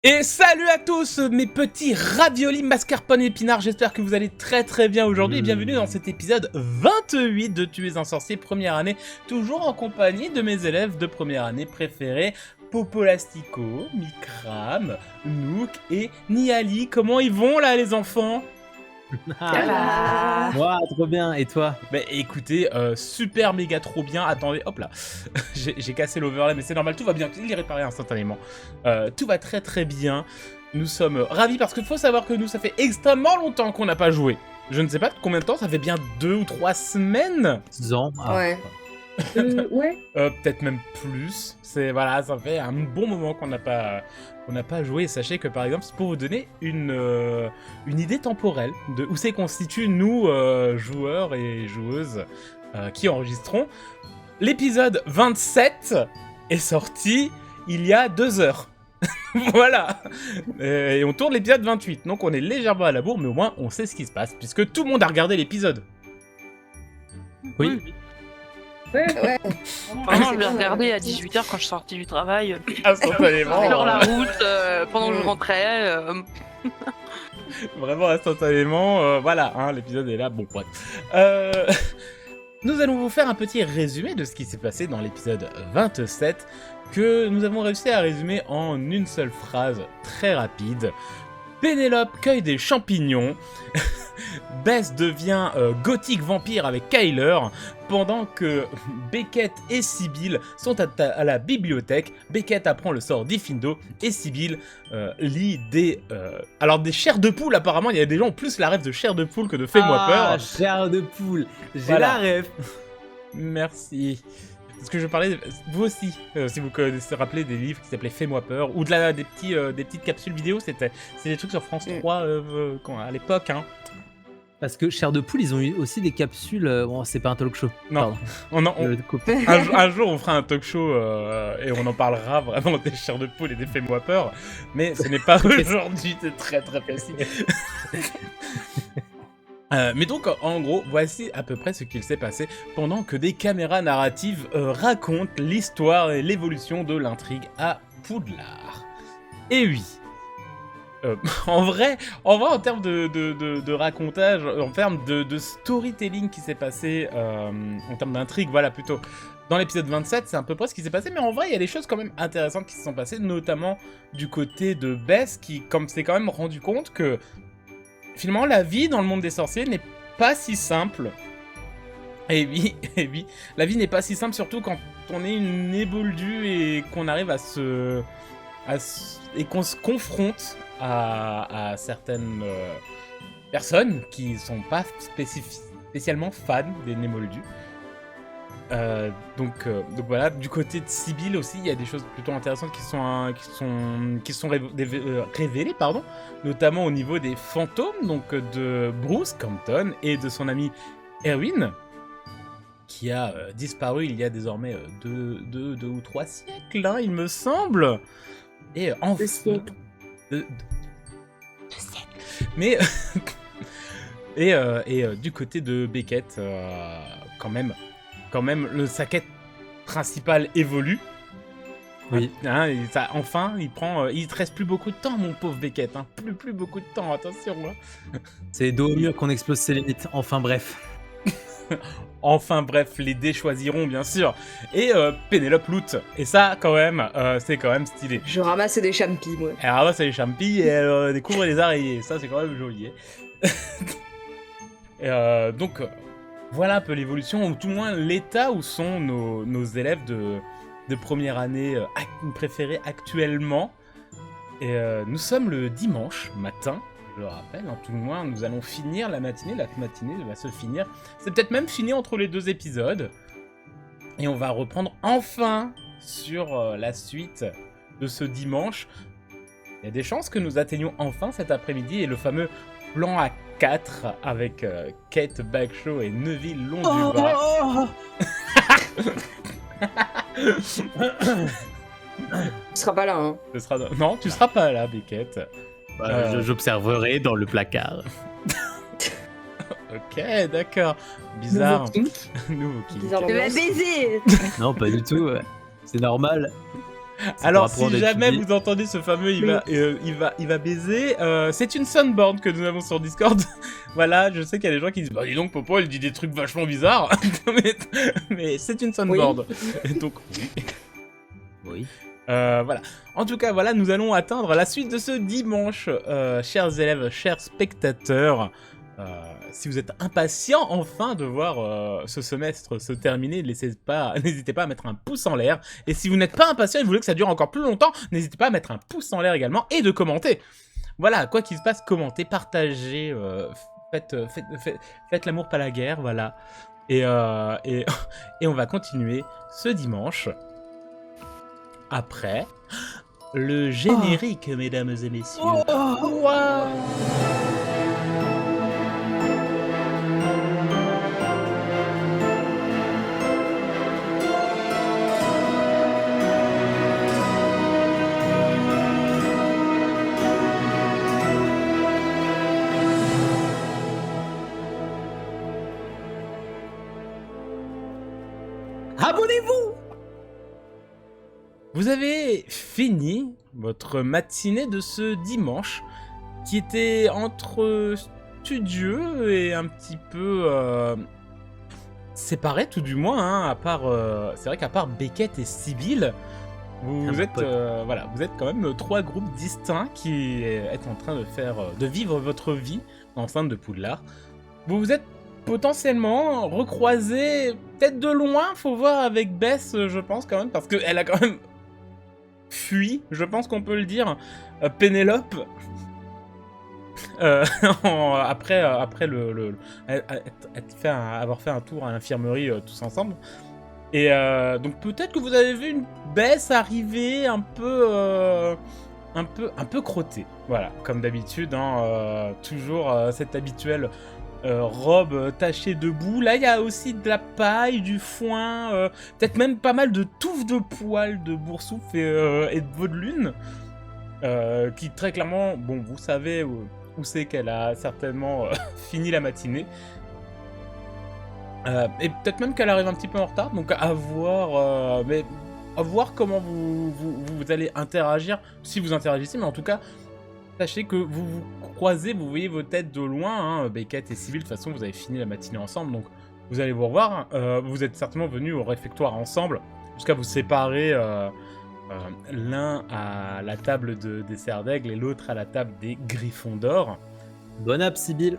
Et salut à tous mes petits raviolis mascarpone épinards, j'espère que vous allez très très bien aujourd'hui et bienvenue dans cet épisode 28 de Tu es un sorcier première année, toujours en compagnie de mes élèves de première année préférés, Popolastico, Mikram, Nook et Niali. Comment ils vont là les enfants ? Wow, trop bien, et toi ? Bah écoutez, super méga trop bien, attendez, hop là, j'ai cassé l'overlay mais c'est normal, tout va bien, il est réparé instantanément, tout va très très bien, nous sommes ravis parce qu'il faut savoir que nous ça fait extrêmement longtemps qu'on n'a pas joué, je ne sais pas combien de temps, ça fait bien 2 ou 3 semaines. 6 ans. Ouais. Ouais. Peut-être même plus, c'est voilà, ça fait un bon moment qu'on n'a pas joué. Sachez que par exemple, c'est pour vous donner une idée temporelle de où c'est qu'on se situe, nous, joueurs et joueuses qui enregistrons. L'épisode 27 est sorti il y a 2 heures. Voilà. Et on tourne l'épisode 28, donc on est légèrement à la bourre, mais au moins on sait ce qui se passe, puisque tout le monde a regardé l'épisode. Oui. Ouais. Vraiment, je l'ai regardé à 18h quand je suis sortie du travail, Instantanément. sur la route, pendant que je rentrais. Vraiment instantanément, voilà, hein, l'épisode est là, bon bref. Nous allons vous faire un petit résumé de ce qui s'est passé dans l'épisode 27, que nous avons réussi à résumer en une seule phrase très rapide. Pénélope cueille des champignons, Bess devient gothique vampire avec Kyler, pendant que Beckett et Sibyl sont à la bibliothèque. Beckett apprend le sort d'Iffindo et Sibyl lit des chairs de poule. Apparemment, il y a des gens qui ont plus la rêve de chair de poule que de Fais-moi peur. Chair de poule, j'ai Voilà. la rêve. Merci. Parce que je parlais, vous aussi, si vous connaissez, rappelez des livres qui s'appelaient Fais-moi peur, ou des petites capsules vidéo, c'est des trucs sur France 3 à l'époque, hein. Parce que Chair de poule, ils ont eu aussi des capsules. Bon, c'est pas un talk show. Non. Pardon. Un jour, on fera un talk show et on en parlera vraiment des chairs de poule et des Fais-moi peur, mais ce n'est pas aujourd'hui, c'est très très précis. Mais donc, en gros, voici à peu près ce qu'il s'est passé pendant que des caméras narratives racontent l'histoire et l'évolution de l'intrigue à Poudlard. Et oui, en vrai, en termes de racontage, en termes de storytelling qui s'est passé, en termes d'intrigue, voilà, plutôt, dans l'épisode 27, c'est à peu près ce qui s'est passé, mais en vrai, il y a des choses quand même intéressantes qui se sont passées, notamment du côté de Bess, qui s'est quand même rendu compte que finalement, la vie dans le monde des sorciers n'est pas si simple. Et oui, la vie n'est pas si simple, surtout quand on est une éboldue et qu'on arrive et qu'on se confronte à certaines personnes qui sont pas spécialement fans des Némoldus. Donc voilà, du côté de Sibyl aussi, il y a des choses plutôt intéressantes qui sont révélées, pardon, notamment au niveau des fantômes, donc de Bruce Campton et de son ami Erwin, qui a disparu il y a désormais 2 ou 3 siècles, hein, il me semble. Et enfin, 2 siècles. 2 siècles. Mais et du côté de Beckett, quand même, sa quête principale évolue. Oui. Hein, il te reste plus beaucoup de temps, mon pauvre Beckett. Hein. Plus beaucoup de temps, attention. Hein. C'est dos au mur qu'on explose ses limites. Enfin bref. Enfin bref, les dés choisiront, bien sûr. Et Pénélope loot. Et ça, quand même, c'est quand même stylé. Je ramasse des champis, moi. Elle ramasse les champis et elle découvre les araignées. Ça, c'est quand même joli. Et, donc... voilà un peu l'évolution, ou tout le moins l'état où sont nos élèves de première année préférés actuellement. Et nous sommes le dimanche matin, je le rappelle, hein, tout le moins nous allons finir la matinée va se finir. C'est peut-être même fini entre les 2 épisodes. Et on va reprendre enfin sur la suite de ce dimanche. Il y a des chances que nous atteignions enfin cet après-midi et le fameux plan à 4 avec Kate Bagshaw et Neville Londubat. Tu seras pas là, hein. Non, tu seras pas là, Beckett. J'observerai dans le placard. Ok, d'accord. Bizarre. Nouveau kink. Nouveau kink. Bizarre Je vais d'ambiance. baiser. Non, pas du tout. C'est normal. Alors, pour apprendre si à jamais étudier. vous entendez ce fameux Oui. il va baiser, c'est une Sunborn que nous avons sur Discord. Voilà, je sais qu'il y a des gens qui disent bah dis donc Popo, il dit des trucs vachement bizarres, mais c'est une Sunborn. Et donc oui. Oui. Voilà. En tout cas, voilà, nous allons atteindre la suite de ce dimanche, chers élèves, chers spectateurs. Si vous êtes impatients enfin de voir ce semestre se terminer, n'hésitez pas à mettre un pouce en l'air. Et si vous n'êtes pas impatient et vous voulez que ça dure encore plus longtemps, n'hésitez pas à mettre un pouce en l'air également et de commenter. Voilà, quoi qu'il se passe, commentez, partagez, faites l'amour pas la guerre, voilà. Et on va continuer ce dimanche après le générique, mesdames et messieurs. Wow. Abonnez-vous. Vous avez fini votre matinée de ce dimanche, qui était entre studieux et un petit peu séparé, tout du moins, hein, à part, c'est vrai qu'à part Beckett et Sibyl, vous êtes, voilà, vous êtes quand même 3 groupes distincts qui êtes en train de vivre votre vie enceinte de Poudlard. Vous vous êtes potentiellement recroisé, peut-être de loin, faut voir avec Bess, je pense quand même, parce qu'elle a quand même fui, je pense qu'on peut le dire, Pénélope, après avoir fait un tour à l'infirmerie tous ensemble. Et donc peut-être que vous avez vu une Bess arriver un peu crottée, voilà, comme d'habitude, hein, toujours cette habituelle robe tachée de boue. Là, il y a aussi de la paille, du foin, peut-être même pas mal de touffes de poils de boursouf et de vaudelune, qui très clairement, bon, vous savez où c'est qu'elle a certainement fini la matinée. Et peut-être même qu'elle arrive un petit peu en retard, donc à voir, mais à voir comment vous allez interagir, si vous interagissez, mais en tout cas, sachez que vous vous croisez, vous voyez vos têtes de loin, hein, Beckett et Sibyl, de toute façon vous avez fini la matinée ensemble, donc vous allez vous revoir. Vous êtes certainement venus au réfectoire ensemble, jusqu'à vous séparer, l'un à la table de dessert d'aigle et l'autre à la table des griffons d'or. Bon app, Sibyl.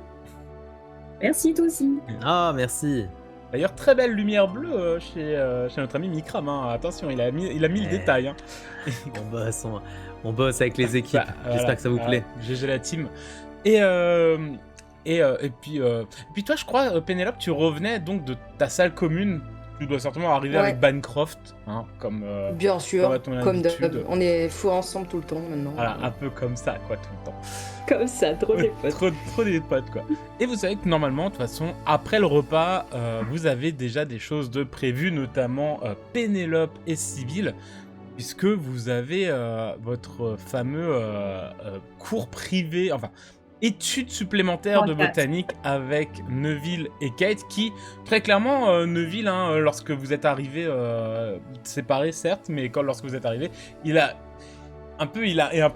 Merci, toi aussi. Ah, merci. D'ailleurs, très belle lumière bleue chez notre ami Mikram, hein. Attention, il a mis le détail. Hein. On bosse avec les équipes. Bah, J'espère voilà, que ça vous plaît. GG la team. Et puis toi, je crois, Pénélope, tu revenais donc de ta salle commune. Tu dois certainement arriver Ouais. avec Bancroft, hein, comme Bien sûr, à ton comme habitude. d'hab. On est fous ensemble tout le temps maintenant. Voilà, un peu comme ça, quoi, tout le temps. Comme ça, trop des potes. Trop des potes, quoi. Et vous savez que normalement, de toute façon, après le repas, vous avez déjà des choses de prévues, notamment Pénélope et Sibyl, puisque vous avez votre fameux cours privé, enfin, études supplémentaires de botanique avec Neville et Kate, qui, très clairement, Neville, hein, lorsque vous êtes arrivés, séparés certes, mais lorsque vous êtes arrivés, il a un peu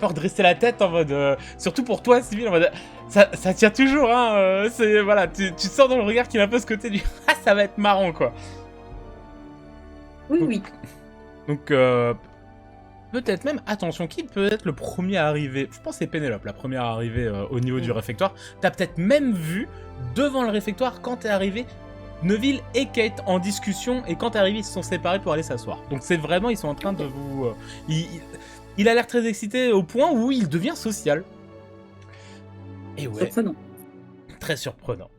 redressé la tête en mode, surtout pour toi, Sibyl, en mode, ça tient toujours, hein, c'est, voilà, tu sens dans le regard qu'il a un peu ce côté du, ah, ça va être marrant, quoi. Oui, oui. Donc, peut-être même, attention, qui peut être le premier à arriver? Je pense que c'est Pénélope, la première à arriver au niveau du réfectoire. T'as peut-être même vu, devant le réfectoire, quand t'es arrivé, Neville et Kate en discussion, et quand t'es arrivé, ils se sont séparés pour aller s'asseoir. Donc c'est vraiment, ils sont en train de vous... il a l'air très excité au point où il devient social. Et ouais, Surprenant. très surprenant.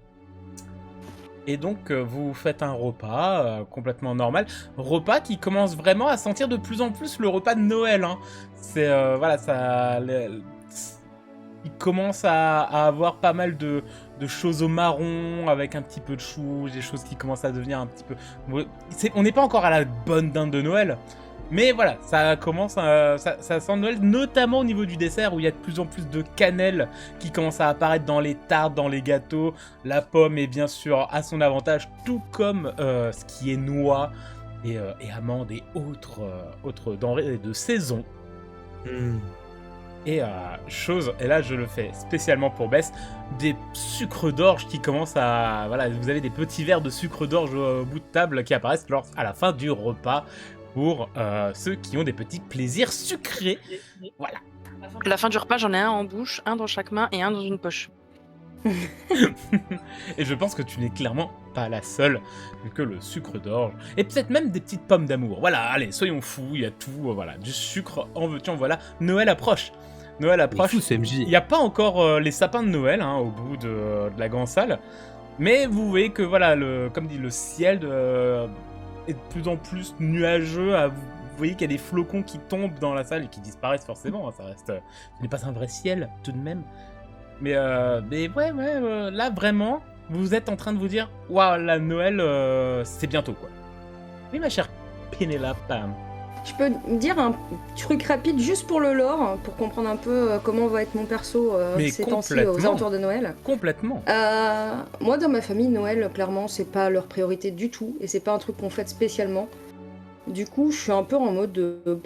Et donc, vous faites un repas complètement normal. Repas qui commence vraiment à sentir de plus en plus le repas de Noël. Hein. C'est, voilà, ça... il commence à avoir pas mal de choses au marron, avec un petit peu de chou, des choses qui commencent à devenir un petit peu... On n'est pas encore à la bonne dinde de Noël, mais voilà, ça commence, ça sent Noël, notamment au niveau du dessert, où il y a de plus en plus de cannelle qui commence à apparaître dans les tartes, dans les gâteaux. La pomme est bien sûr à son avantage, tout comme ce qui est noix et amandes et autres denrées de saison. Et et là je le fais spécialement pour Bess, des sucres d'orge qui commencent à... Voilà, vous avez des petits verres de sucre d'orge au bout de table qui apparaissent à la fin du repas pour ceux qui ont des petits plaisirs sucrés. Voilà. À la fin du repas, j'en ai un en bouche, un dans chaque main et un dans une poche. Et je pense que tu n'es clairement pas la seule, vu que le sucre d'orge, et peut-être même des petites pommes d'amour. Voilà, allez, soyons fous, il y a tout, voilà, du sucre, en veux-tu, en voilà. Noël approche. Noël approche. Fou, ce MJ. Il n'y a pas encore les sapins de Noël au bout de la grande salle, mais vous voyez que voilà, comme dit, le ciel est de plus en plus nuageux. Vous voyez qu'il y a des flocons qui tombent dans la salle et qui disparaissent forcément. Ça reste, ce n'est pas un vrai ciel tout de même. Mais ouais, là vraiment, vous êtes en train de vous dire, waouh, la Noël, c'est bientôt quoi. Oui, ma chère Pénélope. Je peux me dire un truc rapide juste pour le lore, pour comprendre un peu comment va être mon perso Mais ces temps-ci complètement. aux alentours de Noël. Complètement. Moi, dans ma famille, Noël, clairement, c'est pas leur priorité du tout, et c'est pas un truc qu'on fête spécialement. Du coup, je suis un peu en mode je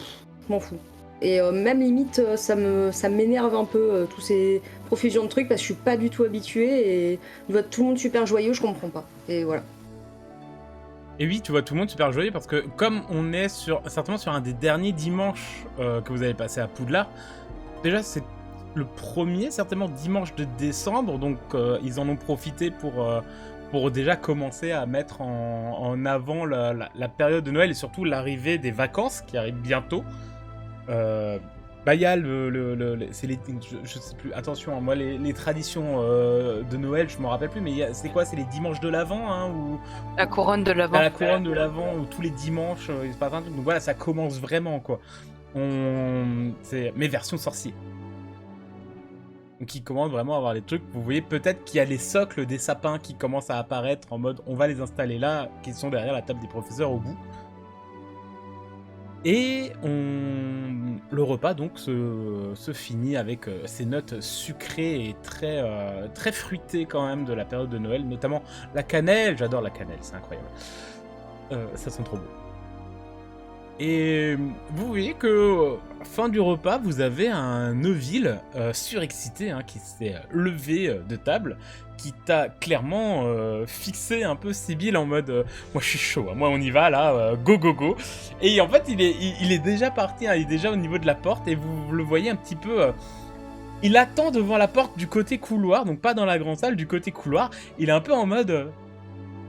m'en fous. Et même limite, ça m'énerve un peu, tous ces profusions de trucs, parce que je suis pas du tout habituée, et je vois tout le monde super joyeux, je comprends pas. Et voilà. Et oui, tu vois tout le monde super joyeux parce que comme on est certainement sur un des derniers dimanches que vous avez passé à Poudlard, déjà c'est le premier certainement dimanche de décembre, donc ils en ont profité pour déjà commencer à mettre en avant la période de Noël et surtout l'arrivée des vacances qui arrivent bientôt. Il y a je sais plus, attention, moi les traditions de Noël, je m'en rappelle plus, mais c'est quoi, c'est les dimanches de l'Avent ou La couronne de l'Avent. la couronne de l'Avent, où tous les dimanches, il se passe un truc. Donc voilà, ça commence vraiment, quoi. C'est mes versions sorciers. Donc ils commencent vraiment à avoir les trucs. Vous voyez peut-être qu'il y a les socles des sapins qui commencent à apparaître en mode on va les installer là, qui sont derrière la table des professeurs au bout. Et le repas donc se finit avec ces notes sucrées et très fruitées quand même de la période de Noël, notamment la cannelle. J'adore la cannelle, c'est incroyable. Ça sent trop beau. Et vous voyez que fin du repas, vous avez un Neville surexcité qui s'est levé de table, qui t'a clairement fixé un peu Sibylle en mode moi je suis chaud, moi on y va là, go go go. Et en fait il est déjà parti, il est déjà au niveau de la porte et vous le voyez un petit peu. Il attend devant la porte du côté couloir, donc pas dans la grande salle, du côté couloir. Il est un peu en mode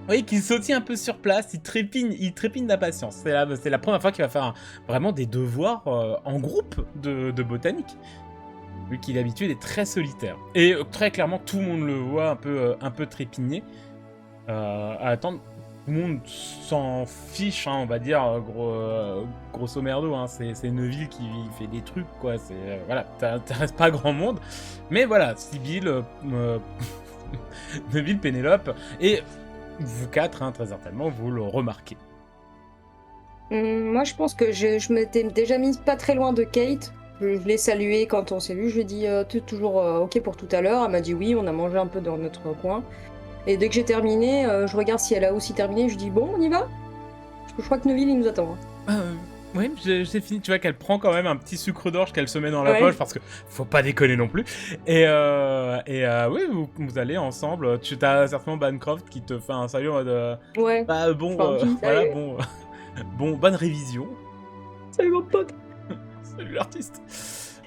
oui, qu'il sautille un peu sur place, il trépigne d'impatience. C'est la première fois qu'il va faire vraiment des devoirs en groupe de botanique. Vu qu'il est habitué, il est très solitaire. Et très clairement, tout le monde le voit un peu trépigner. À attendre, tout le monde s'en fiche, on va dire, grosso merdo. C'est Neville qui fait des trucs, quoi. Voilà, t'intéresses pas grand monde. Mais voilà, Sibylle, Neville, Pénélope, et vous quatre, très certainement, vous le remarquez. Moi, je pense que je m'étais déjà mise pas très loin de Kate. Je l'ai saluée quand on s'est vu. Je lui ai dit t'es toujours ok pour tout à l'heure. Elle m'a dit oui, on a mangé un peu dans notre coin. Et dès que j'ai terminé, je regarde si elle a aussi terminé. Je lui dis bon, on y va. Parce que je crois que Neville, il nous attend. Oui, j'ai fini. Tu vois qu'elle prend quand même un petit sucre d'orge qu'elle se met dans la poche parce que faut pas déconner non plus. Et oui, vous allez ensemble. Tu as certainement Bancroft qui te fait un salut en mode ouais. Bon, voilà, bon, bonne révision. Salut mon pote. Salut l'artiste.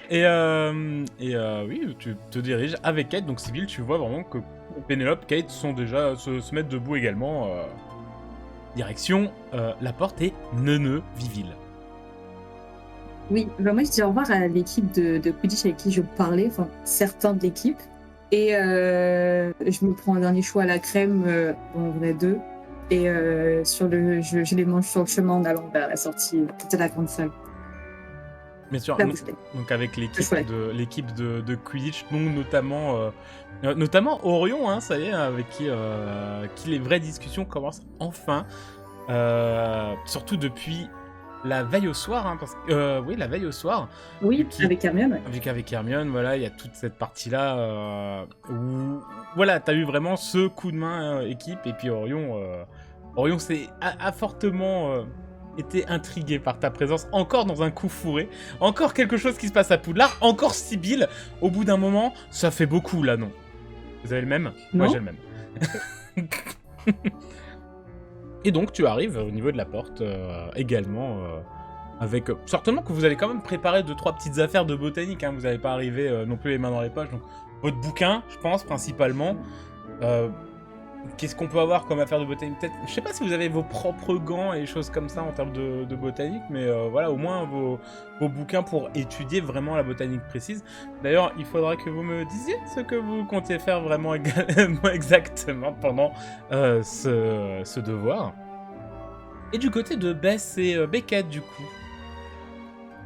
Et oui, tu te diriges avec Kate. Donc Sibylle, tu vois vraiment que Pénélope, Kate sont déjà se mettre debout également. Direction la porte et Viville. Oui, bah moi je dis au revoir à l'équipe de Quidditch avec qui je parlais, enfin certains de l'équipe. Et je me prends un dernier choix à la crème, on est deux. Et je les mange sur le chemin en allant vers la sortie de la grande salle. Bien sûr, donc avec l'équipe de Quidditch, donc notamment Orion, ça y est, avec qui les vraies discussions commencent enfin. Surtout depuis la veille au soir, parce que oui, la veille au soir. Oui, avec Hermione. Avec Hermione, voilà, il y a toute cette partie-là où voilà, t'as eu vraiment ce coup de main équipe, et puis Orion a fortement été intrigué par ta présence, encore dans un coup fourré, encore quelque chose qui se passe à Poudlard, encore Sibylle. Au bout d'un moment, ça fait beaucoup là, non? Vous avez le même? Moi Non. j'ai le même. Et donc tu arrives au niveau de la porte également, avec certainement que vous allez quand même préparer 2-3 petites affaires de botanique, hein, vous n'allez pas arriver non plus les mains dans les poches, donc votre bouquin, je pense, principalement. Qu'est-ce qu'on peut avoir comme affaire de botanique? Peut-être, je sais pas si vous avez vos propres gants et des choses comme ça en termes de botanique, mais voilà, au moins vos bouquins pour étudier vraiment la botanique précise. D'ailleurs, il faudra que vous me disiez ce que vous comptiez faire vraiment exactement pendant ce devoir. Et du côté de Bess et Beckett, du coup.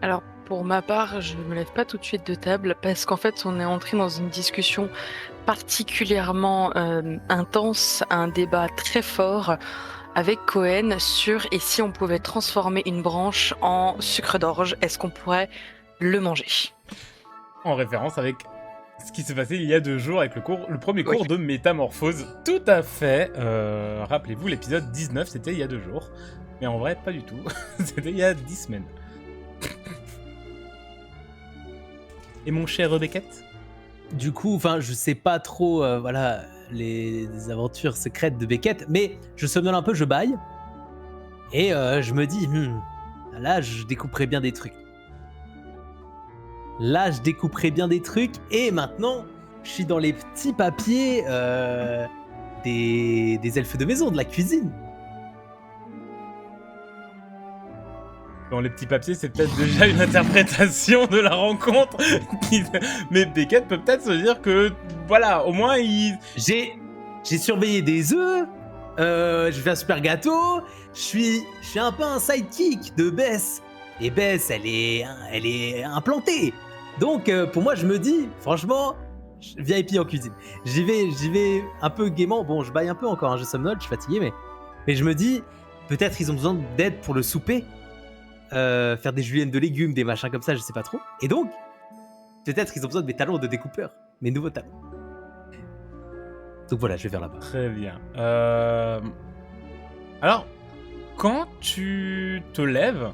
Alors, pour ma part, je me lève pas tout de suite de table parce qu'en fait, on est entré dans une discussion particulièrement intense, un débat très fort avec Cohen sur et si on pouvait transformer une branche en sucre d'orge, est-ce qu'on pourrait le manger? En référence avec ce qui s'est passé il y a 2 jours avec le premier Oui. cours de métamorphose. Tout à fait. Rappelez-vous, l'épisode 19, c'était il y a 2 jours. Mais en vrai, pas du tout. C'était il y a 10 semaines. Et mon cher Beckett? Du coup, enfin, je sais pas trop, voilà, les aventures secrètes de Beckett, mais je somnole un peu, je baille, et je me dis, là, je découperai bien des trucs. Là, je découperai bien des trucs, et maintenant, je suis dans les petits papiers des elfes de maison, de la cuisine. Dans les petits papiers, c'est peut-être déjà une interprétation de la rencontre. Mais Beckett peut peut-être se dire que, voilà, au moins il... J'ai surveillé des œufs, je fais un super gâteau, je suis un peu un sidekick de Bess. Et Bess, elle est implantée. Donc pour moi, je me dis, franchement, VIP en cuisine. J'y vais un peu gaiement. Bon, je baille un peu encore, hein, je somnole, je suis fatigué, mais je me dis, peut-être ils ont besoin d'aide pour le souper. Faire des juliennes de légumes, des machins comme ça, je sais pas trop. Et donc, peut-être ils ont besoin de mes talons de découpeur, mes nouveaux talons. Donc voilà, je vais vers là-bas. Très bien. Alors, quand tu te lèves,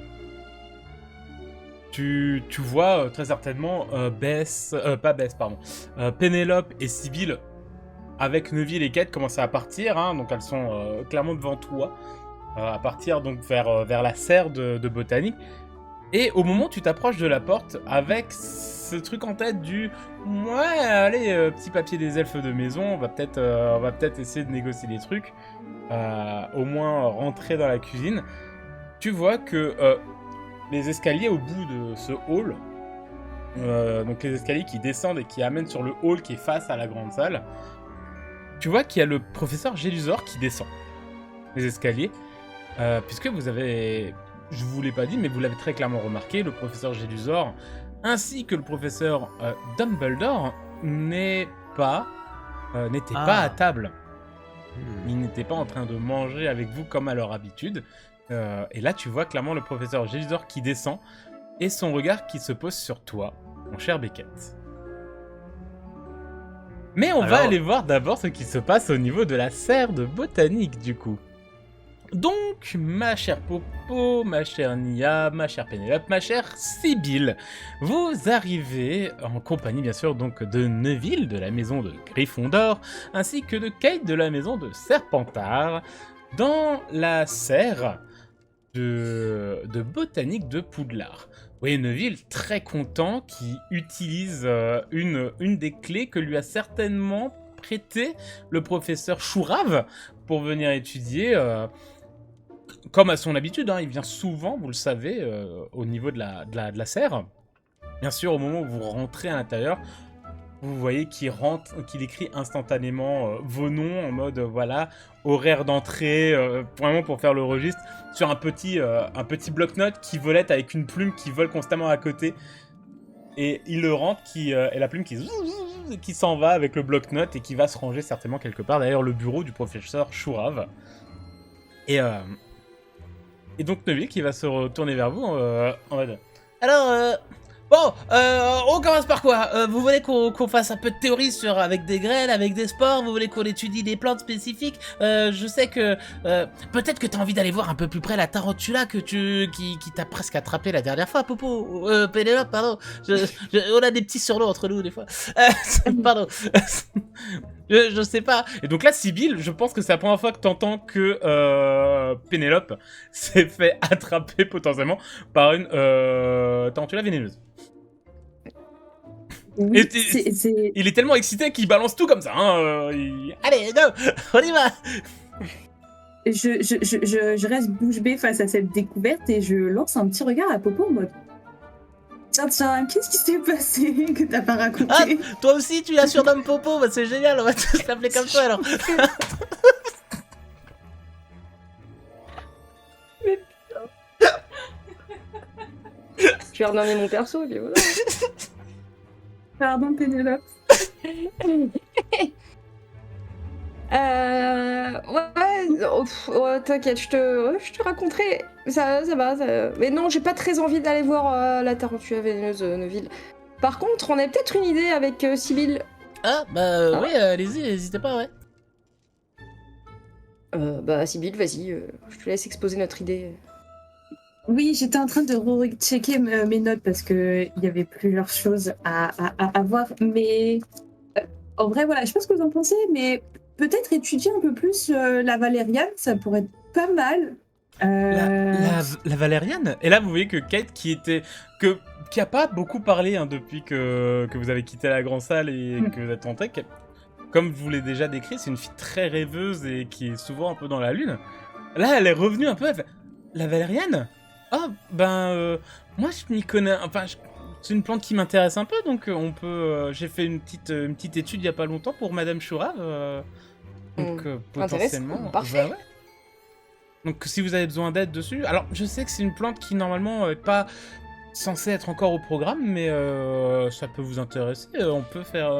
tu vois très certainement Pénélope et Sibylle avec Neville et Kate commencer à partir, hein, donc elles sont clairement devant toi, à partir donc vers la serre de botanique. Et au moment où tu t'approches de la porte, avec ce truc en tête du « Ouais, allez, petit papier des elfes de maison, on va peut-être essayer de négocier des trucs, au moins rentrer dans la cuisine », tu vois que les escaliers au bout de ce hall, donc les escaliers qui descendent et qui amènent sur le hall qui est face à la grande salle, tu vois qu'il y a le professeur Gélusor qui descend les escaliers, puisque vous avez... Je vous l'ai pas dit, mais vous l'avez très clairement remarqué, le professeur Gélusor, ainsi que le professeur Dumbledore, n'étaient pas à table. Ils n'étaient pas en train de manger avec vous comme à leur habitude. Et là, tu vois clairement le professeur Gélusor qui descend, et son regard qui se pose sur toi, mon cher Beckett. Mais on va aller voir d'abord ce qui se passe au niveau de la serre de botanique, du coup. Donc, ma chère Popo, ma chère Nia, ma chère Pénélope, ma chère Sibylle, vous arrivez en compagnie bien sûr donc de Neville de la maison de Gryffondor, ainsi que de Kate de la maison de Serpentard, dans la serre de botanique de Poudlard. Vous voyez Neville très content qui utilise une des clés que lui a certainement prêté le professeur Chourave pour venir étudier... Comme à son habitude, hein, il vient souvent, vous le savez, au niveau de la serre. Bien sûr, au moment où vous rentrez à l'intérieur, vous voyez qu'il écrit instantanément vos noms en mode, voilà, horaire d'entrée, vraiment pour faire le registre, sur un petit bloc-notes qui volette avec une plume qui vole constamment à côté. Et il le rentre, et la plume qui s'en va avec le bloc-notes et qui va se ranger certainement quelque part derrière le bureau du professeur Chourave. Et donc Neville qui va se retourner vers vous en mode... Alors, Bon, on commence par quoi? Vous voulez qu'on fasse un peu de théorie avec des graines, avec des spores? Vous voulez qu'on étudie des plantes spécifiques? Je sais que peut-être que t'as envie d'aller voir un peu plus près la tarantula qui t'a presque attrapé la dernière fois, Popo. Pénélope, pardon. On a des petits surnoms entre nous des fois. Pardon. Je sais pas. Et donc là, Sibylle, je pense que c'est la première fois que t'entends que Pénélope s'est fait attraper potentiellement par une tarentula vénéneuse. Oui, Et il est tellement excité qu'il balance tout comme ça. Hein, Allez, go, on y va. Je reste bouche bée face à cette découverte et je lance un petit regard à Popo en mode tiens, qu'est-ce qui s'est passé que t'as pas raconté? Ah, toi aussi, tu la surnommes Popo, bah, c'est génial, on va tous l'appeler comme toi alors. Je vais renommer mon perso, et puis voilà. Pardon, Pénélope. Ouais, t'inquiète, je te raconterai. Ça va. Mais non, j'ai pas très envie d'aller voir la tarentula vénéneuse Neuville. Par contre, on a peut-être une idée avec Sibylle. Ah, bah oui, allez-y, n'hésitez pas, ouais. Bah, Sibylle, vas-y, je te laisse exposer notre idée. Oui, j'étais en train de checker mes notes parce que il y avait plusieurs choses à voir. Mais en vrai, voilà, je sais pas ce que vous en pensez, mais peut-être étudier un peu plus la valériane, ça pourrait être pas mal. La valériane. Et là, vous voyez que Kate, qui a pas beaucoup parlé hein, depuis que vous avez quitté la grande salle et que vous êtes entré, comme je vous l'ai déjà décrit, c'est une fille très rêveuse et qui est souvent un peu dans la lune. Là, elle est revenue un peu, elle fait « La valériane ? Ah, moi je m'y connais, enfin, c'est une plante qui m'intéresse un peu, donc on peut... j'ai fait une petite étude il y a pas longtemps pour Madame Chourave, donc potentiellement... Parfait. Bah ouais. Donc si vous avez besoin d'aide dessus... Alors, je sais que c'est une plante qui normalement est pas censée être encore au programme, mais ça peut vous intéresser, on peut faire...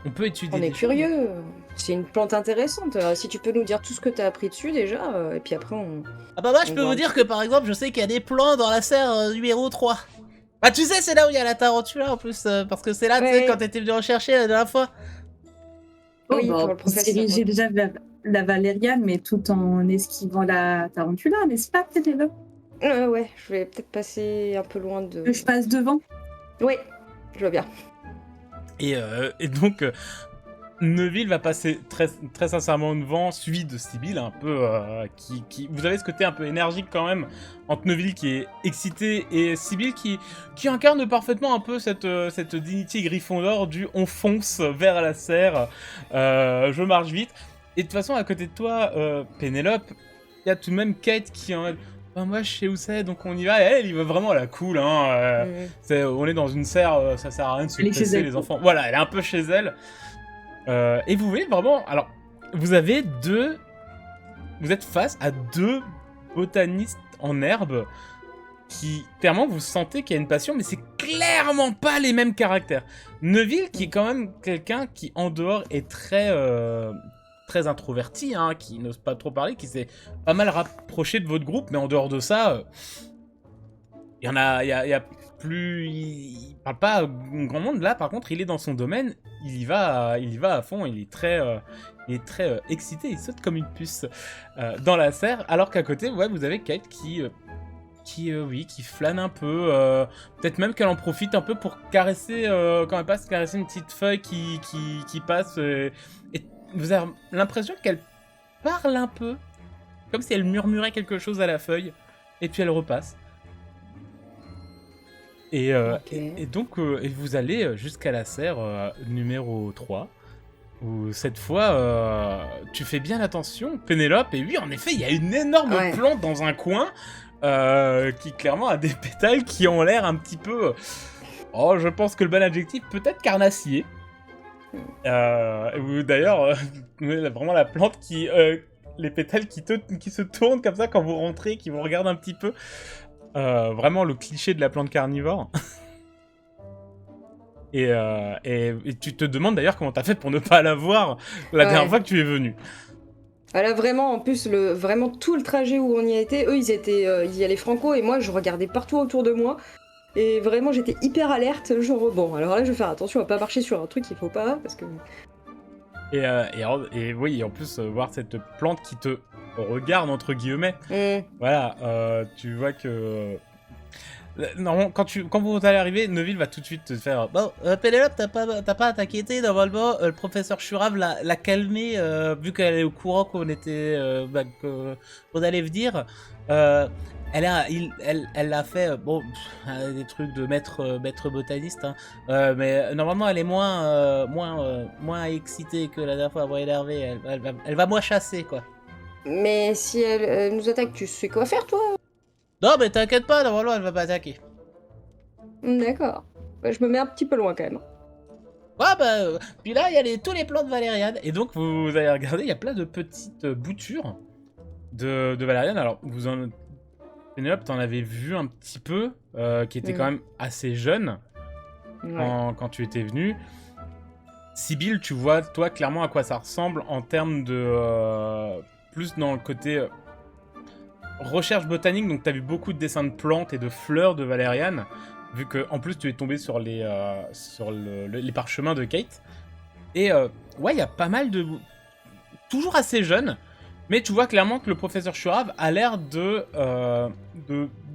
On peut étudier. On est curieux. C'est une plante intéressante. Si tu peux nous dire tout ce que t'as appris dessus déjà, et puis après on... Ah bah moi je peux vous dire que par exemple je sais qu'il y a des plans dans la serre numéro 3. Ah tu sais c'est là où il y a la tarentula en plus, parce que c'est là tu sais quand t'étais venu rechercher la dernière fois. Oui, Bon, pour le on se professeur. dirigeait déjà vers la valériane, mais tout en esquivant la tarentula, n'est-ce pas, Pénélope? Ouais, je vais peut-être passer un peu loin de... Que je passe devant? Oui, je vois bien. Et donc Neuville va passer très, très sincèrement devant, suivi de Sibylle un peu qui... Vous avez ce côté un peu énergique quand même entre Neuville qui est excité et Sibylle qui incarne parfaitement un peu cette dignité Gryffondor du on fonce vers la serre, je marche vite. Et de toute façon à côté de toi, Pénélope, il y a tout de même Kate qui en... Bah moi je sais où c'est donc on y va et elle il va vraiment à la cool hein, on est dans une serre, ça sert à rien de se presser les enfants. Voilà, elle est un peu chez elle. Et vous voyez vraiment, alors vous êtes face à deux botanistes en herbe qui clairement vous sentez qu'il y a une passion mais c'est clairement pas les mêmes caractères. Neuville qui est quand même quelqu'un qui en dehors est très introverti, hein, qui n'ose pas trop parler, qui s'est pas mal rapproché de votre groupe, mais en dehors de ça, il y a plus, il parle pas à grand monde. Là, par contre, il est dans son domaine, il y va à fond, il est très excité, il saute comme une puce dans la serre, alors qu'à côté, ouais, vous avez Kate qui flâne un peu, peut-être même qu'elle en profite un peu pour caresser, quand elle passe, caresser une petite feuille qui passe, et vous avez l'impression qu'elle parle un peu, comme si elle murmurait quelque chose à la feuille, et puis elle repasse. Et donc, vous allez jusqu'à la serre numéro 3, où cette fois, tu fais bien attention, Pénélope, et oui, en effet, il y a une énorme plante dans un coin, qui clairement a des pétales qui ont l'air un petit peu... Oh, je pense que le bon adjectif, peut-être carnassier. D'ailleurs, vraiment la plante qui... les pétales qui se tournent comme ça quand vous rentrez, qui vous regardent un petit peu. Vraiment le cliché de la plante carnivore. Et tu te demandes d'ailleurs comment t'as fait pour ne pas la voir la dernière fois que tu es venu. Là vraiment, en plus, vraiment tout le trajet où on y a été, eux ils y allaient franco et moi je regardais partout autour de moi. Et vraiment, j'étais hyper alerte, genre bon, alors là, je vais faire attention à pas marcher sur un truc qu'il faut pas, parce que... Et oui, en plus, voir cette plante qui te regarde, entre guillemets, Mm. voilà, tu vois que... Normalement, quand vous allez arriver, Neville va tout de suite te faire bon, Pénélope, t'as pas à t'inquiéter, normalement, le professeur Shurav l'a calmé, vu qu'elle est au courant qu'on était. Qu'on allait venir. Elle a fait des trucs de maître botaniste, hein. Mais normalement, elle est moins excitée que la dernière fois, moins énervée. Elle va moins chasser, quoi. Mais si elle nous attaque, tu sais quoi faire, toi? Non, mais t'inquiète pas, normalement, elle va pas attaquer. D'accord. Bah, je me mets un petit peu loin, quand même. Ah bah, puis là, il y a tous les plants de valériane. Et donc, vous allez regarder, il y a plein de petites boutures de valériane. Alors, Pénélope, t'en avais vu un petit peu, qui était quand même assez jeune Ouais. quand tu étais venu. Sibylle, tu vois, toi, clairement à quoi ça ressemble en termes de... plus dans le côté recherche botanique. Donc, t'as vu beaucoup de dessins de plantes et de fleurs de valériane. Vu que, en plus, tu es tombé sur les parchemins de Kate. Et ouais, il y a pas mal de... Toujours assez jeunes, mais tu vois clairement que le professeur Shurav a l'air de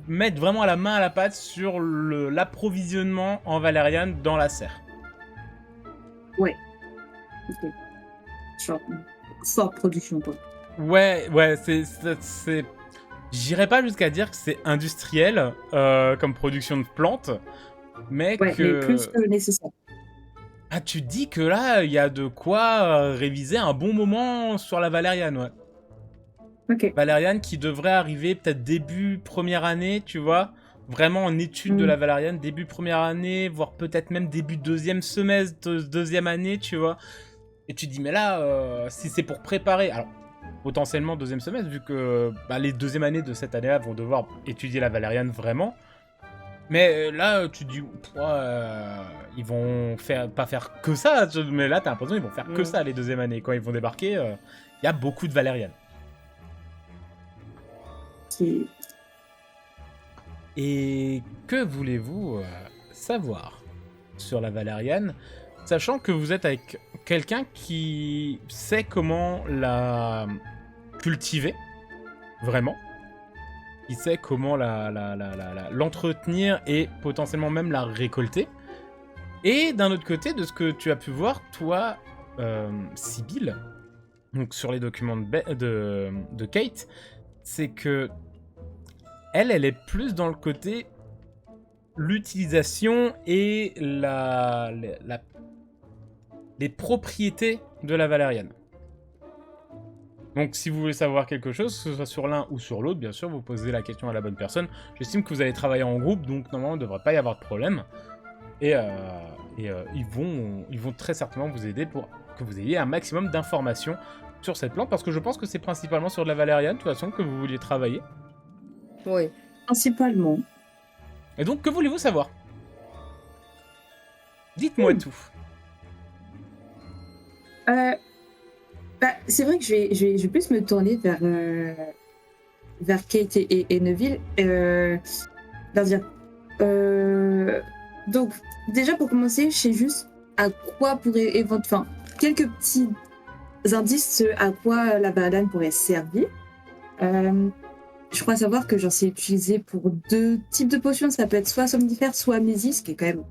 mettre vraiment la main à la pâte sur l'approvisionnement en valériane dans la serre. Ok. Genre, forte production, quoi. Ouais, c'est... J'irais pas jusqu'à dire que c'est industriel comme production de plantes, mais Ouais, que... mais plus que nécessaire. Ah, tu dis que là, il y a de quoi réviser un bon moment sur la valériane, ouais. Ok. Valériane qui devrait arriver peut-être début première année, tu vois. Vraiment en étude de la valériane, début première année, voire peut-être même début deuxième semestre, deuxième année, tu vois. Et tu te dis, mais là, si c'est pour préparer... Alors, potentiellement deuxième semestre, vu que les deuxièmes années de cette année-là vont devoir étudier la valériane vraiment. Mais là, tu te dis, ils vont pas faire que ça, mais là, t'as l'impression qu'ils vont faire que ça les deuxièmes années. Quand ils vont débarquer, il y a beaucoup de valériane. C'est... Et que voulez-vous savoir sur la valériane, sachant que vous êtes avec quelqu'un qui sait comment la cultiver, vraiment, qui sait comment l'entretenir et potentiellement même la récolter. Et d'un autre côté, de ce que tu as pu voir, toi, Sibylle, donc sur les documents de Kate, c'est que elle est plus dans le côté l'utilisation et les propriétés de la valériane. Donc si vous voulez savoir quelque chose, que ce soit sur l'un ou sur l'autre, bien sûr, vous posez la question à la bonne personne. J'estime que vous allez travailler en groupe, donc normalement, il ne devrait pas y avoir de problème. Et ils vont très certainement vous aider pour que vous ayez un maximum d'informations sur cette plante, parce que je pense que c'est principalement sur de la valériane, de toute façon, que vous vouliez travailler. Oui. Principalement. Et donc, que voulez-vous savoir? Dites-moi tout. C'est vrai que je vais plus me tourner vers Kate et Neville. Leur dire. Donc, déjà pour commencer, je sais juste à quoi pourrait éventuellement. Enfin, quelques petits indices à quoi la valériane pourrait servir. Je crois savoir que j'en sais utiliser pour 2 types de potions. Ça peut être soit somnifère, soit amnésie, ce qui est quand même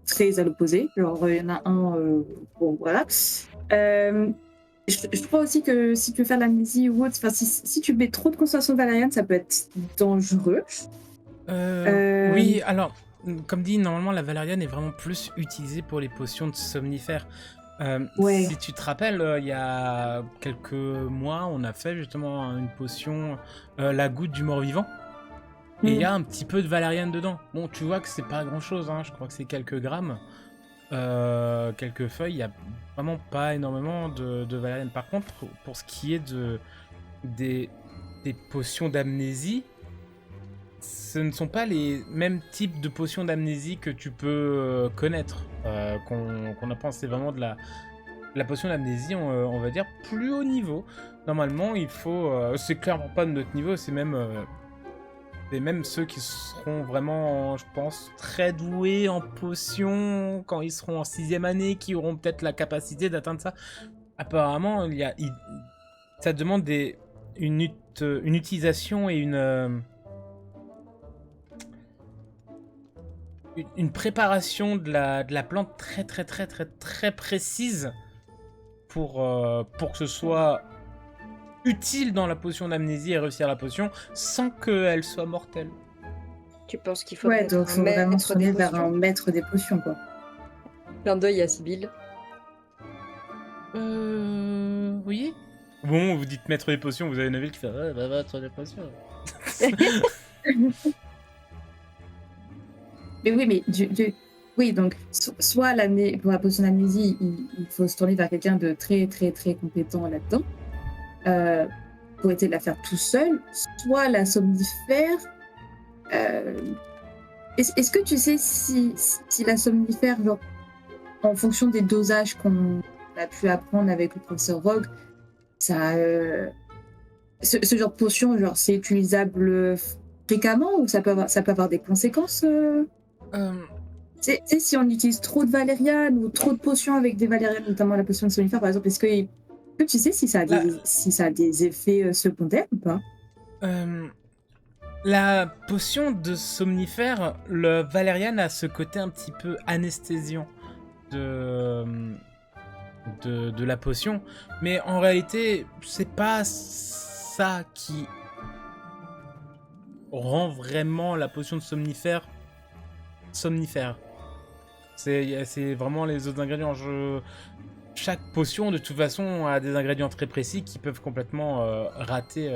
très à l'opposé. Genre, il y en a un. Bon, voilà. Je crois aussi que si tu veux faire de l'amnésie ou autre, si tu mets trop de concentration de valériane, ça peut être dangereux. Oui, alors, comme dit, normalement, la valériane est vraiment plus utilisée pour les potions de somnifères. Ouais. Si tu te rappelles, il y a quelques mois, on a fait justement une potion, la goutte du mort-vivant. Et il y a un petit peu de valériane dedans. Bon, tu vois que c'est pas grand-chose, hein, je crois que c'est quelques grammes. Quelques feuilles, il n'y a vraiment pas énormément de valériane. Par contre, pour ce qui est des potions d'amnésie, ce ne sont pas les mêmes types de potions d'amnésie que tu peux connaître, qu'on apprend. C'est vraiment de la potion d'amnésie, on va dire, plus haut niveau. Normalement, il faut... c'est clairement pas de notre niveau, c'est même Et même ceux qui seront vraiment, je pense, très doués en potions, quand ils seront en 6e année, qui auront peut-être la capacité d'atteindre ça. Apparemment, ça demande une utilisation et une préparation de la plante très très très très très précise pour que ce soit utile dans la potion d'amnésie et réussir la potion sans qu'elle soit mortelle. Tu penses qu'il faudrait Ouais, donc être faut un vraiment maître se des tourner vers un potions? maître des potions, quoi. Clin d'œil à Sibylle. Oui. Bon, vous dites maître des potions, vous avez Neville qui fait maître des potions. Mais oui, mais oui, donc soit pour la potion d'amnésie, il faut se tourner vers quelqu'un de très très très compétent là-dedans pour essayer de la faire tout seul. Soit la somnifère. Est-ce que tu sais si la somnifère, genre, en fonction des dosages qu'on a pu apprendre avec le professeur Rogue, ça, ce genre de potion, genre, c'est utilisable fréquemment ou ça peut avoir des conséquences Tu sais, si on utilise trop de valériane ou trop de potions avec des valérianes, notamment la potion de somnifère par exemple, est-ce que tu sais si ça a des effets secondaires ou pas? La potion de somnifère, le valériane a ce côté un petit peu anesthésiant de la potion, mais en réalité, c'est pas ça qui rend vraiment la potion de somnifère. C'est vraiment les autres ingrédients. Chaque potion, de toute façon, a des ingrédients très précis qui peuvent complètement rater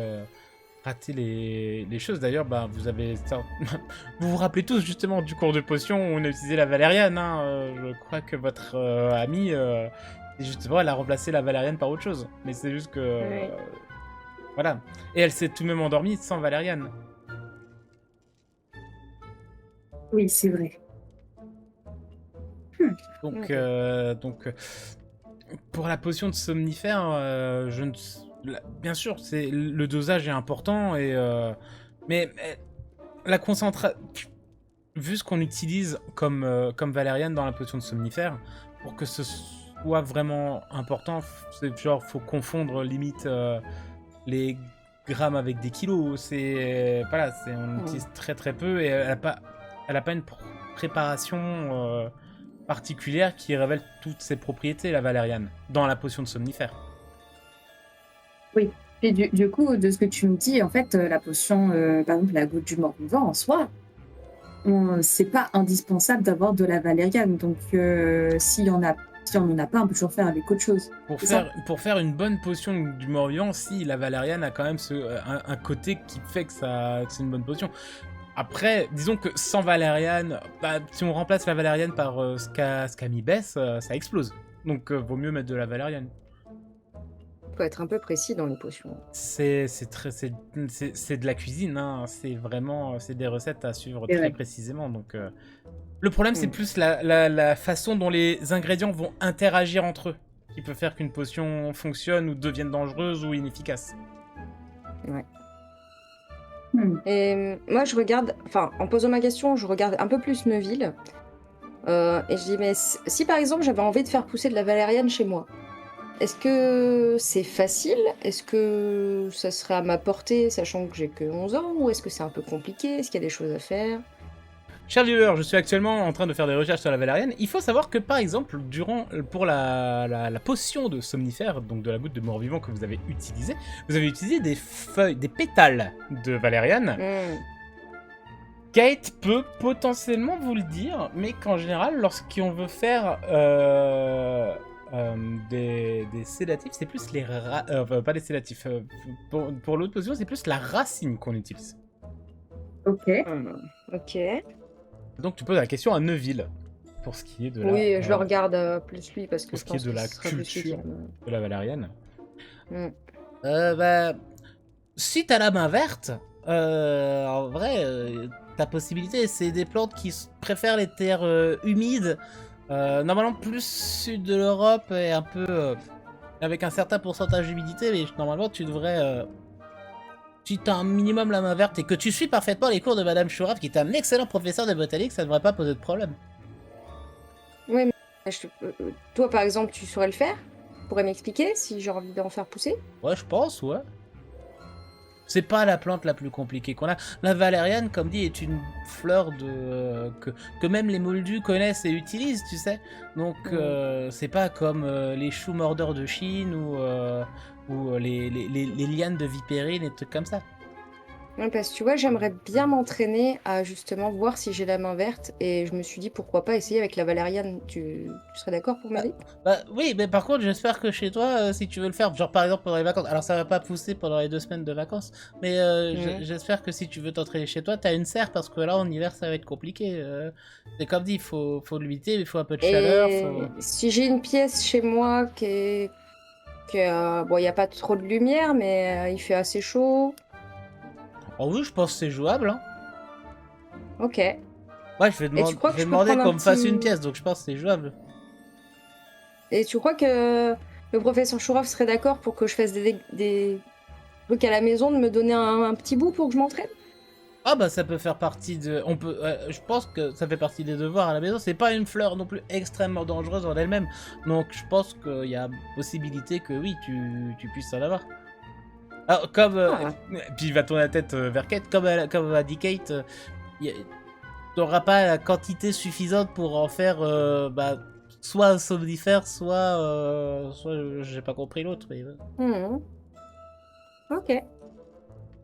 les choses. D'ailleurs, bah, vous vous rappelez tous justement du cours de potion où on a utilisé la valériane. Je crois que votre amie, justement, elle a remplacé la valériane par autre chose. Mais c'est juste que... Oui. Voilà. Et elle s'est tout de même endormie sans valériane. Oui, c'est vrai. Donc, Ok. pour la potion de somnifère, bien sûr, le dosage est important, mais la concentration, vu ce qu'on utilise comme valériane dans la potion de somnifère, pour que ce soit vraiment important, c'est genre faut confondre limite les grammes avec des kilos. On utilise très très peu et elle a pas une préparation particulière qui révèle toutes ses propriétés, la valériane, dans la potion de somnifère. Oui. Et du coup, de ce que tu me dis, en fait, la potion, par exemple, la goutte du mort-vivant en soi, c'est pas indispensable d'avoir de la valériane. Donc, si on n'en a pas, on peut toujours faire avec autre chose. Pour faire une bonne potion du mort-vivant, si la valériane a quand même un côté qui fait que c'est une bonne potion. Après, disons que sans valériane, bah, si on remplace la valériane par ce qu'a mis Bess, ça explose. Donc vaut mieux mettre de la valériane. Faut être un peu précis dans les potions. C'est de la cuisine, hein. C'est des recettes à suivre C'est très vrai. précisément. Donc le problème, c'est plus la façon dont les ingrédients vont interagir entre eux qui peut faire qu'une potion fonctionne ou devienne dangereuse ou inefficace. Ouais. Hmm. Et moi, en posant ma question, je regarde un peu plus Neuville. Et je dis, mais si par exemple j'avais envie de faire pousser de la valériane chez moi, est-ce que c'est facile? Est-ce que ça serait à ma portée, sachant que j'ai que 11 ans? Ou est-ce que c'est un peu compliqué? Est-ce qu'il y a des choses à faire? Cher viewer, je suis actuellement en train de faire des recherches sur la valériane. Il faut savoir que par exemple, pour la potion de somnifère, donc de la goutte de mort-vivant que vous avez utilisée des feuilles, des pétales de valériane. Kate peut potentiellement vous le dire, mais qu'en général, lorsqu'on veut faire des sédatifs, c'est plus pas des sédatifs. Pour l'autre potion, c'est plus la racine qu'on utilise. Ok. Ok. Donc tu poses la question à Neuville pour ce qui est de la... Oui, je le regarde plus lui parce que pour je ce qui est pense de que la ce sera plus lui qui culture va me- de la valériane. Mm. Bah, si t'as la main verte, en vrai, ta possibilité, c'est des plantes qui préfèrent les terres humides, normalement plus sud de l'Europe et un peu avec un certain pourcentage d'humidité, mais normalement tu devrais si t'as un minimum la main verte et que tu suis parfaitement les cours de Madame Chourave, qui est un excellent professeur de botanique, ça devrait pas poser de problème. Ouais, mais toi, par exemple, tu saurais le faire? Tu pourrais m'expliquer si j'ai envie d'en faire pousser? Ouais, je pense, ouais. C'est pas la plante la plus compliquée qu'on a. La valériane, comme dit, est une fleur que même les moldus connaissent et utilisent, tu sais. Donc, c'est pas comme les choux mordeurs de Chine ou les lianes de vipérine et trucs comme ça. Ouais, parce que tu vois, j'aimerais bien m'entraîner à justement voir si j'ai la main verte. Et je me suis dit, pourquoi pas essayer avec la valériane. Tu serais d'accord pour m'aider? Bah oui, mais par contre, j'espère que chez toi, si tu veux le faire, genre par exemple pendant les vacances, alors ça va pas pousser pendant les 2 semaines de vacances, mais j'espère que si tu veux t'entraîner chez toi, t'as une serre, parce que là, en hiver, ça va être compliqué. C'est comme dit, faut limiter, il faut un peu de chaleur. Et si j'ai une pièce chez moi bon, il n'y a pas trop de lumière, mais il fait assez chaud. Oh oui, je pense que c'est jouable, hein. Ok. Ouais, je vais tu crois que je peux demander prendre un qu'on me fasse petit- une pièce, donc je pense que c'est jouable. Et tu crois que le professeur Chourov serait d'accord pour que je fasse des trucs à la maison, de me donner un petit bout pour que je m'entraîne? Ah bah ça peut faire partie de... je pense que ça fait partie des devoirs à la maison. C'est pas une fleur non plus extrêmement dangereuse en elle-même. Donc je pense qu'il y a possibilité que oui, tu puisses en avoir. Alors, comme... puis il va tourner la tête vers Kate. Comme a dit Kate, t'auras pas la quantité suffisante pour en faire soit un somnifère, soit j'ai pas compris l'autre. Mais... Mhm. Ok.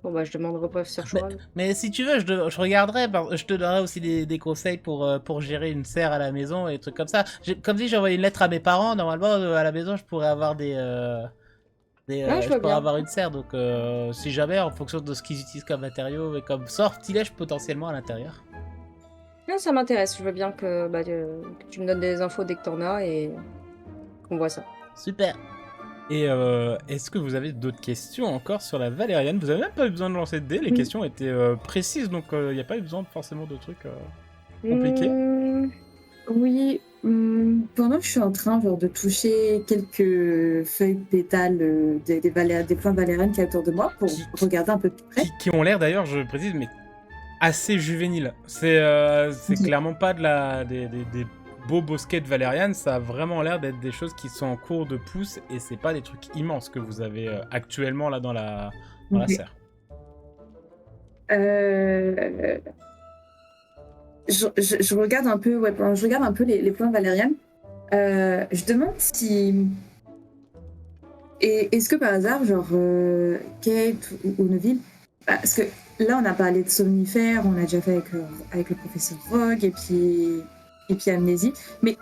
Bon bah je demanderai au professeur Chourov. Mais si tu veux, je regarderai, je te donnerai aussi des conseils pour gérer une serre à la maison et des trucs comme ça. Comme dit, j'ai envoyé une lettre à mes parents. Normalement, à la maison, je pourrais avoir Ouais, je je vois pourrais bien. avoir une serre. Donc, si jamais, en fonction de ce qu'ils utilisent comme matériaux et comme sortilège potentiellement à l'intérieur. Ouais, ça m'intéresse. Je veux bien que tu me donnes des infos dès que t'en as et qu'on voit ça. Super. Et est-ce que vous avez d'autres questions encore sur la valériane? Vous avez même pas eu besoin de lancer de dés, les questions étaient précises, donc il n'y a pas eu besoin forcément de trucs compliqués. Oui, pendant que je suis en train genre, de toucher quelques feuilles de pétales des plantes valériennes qui y a autour de moi pour regarder un peu plus près. Qui ont l'air d'ailleurs, je précise, mais assez juvéniles. C'est Ok. clairement pas des beaux bosquets de valériane, ça a vraiment l'air d'être des choses qui sont en cours de pousse et c'est pas des trucs immenses que vous avez actuellement là dans la Ok. serre. Je regarde un peu, je regarde un peu les plantes valérianes. Je demande si. Et est-ce que par hasard, genre Kate ou Neville, parce que là on a parlé de somnifères, on a déjà fait avec le professeur Rogue et puis Amnésie, mais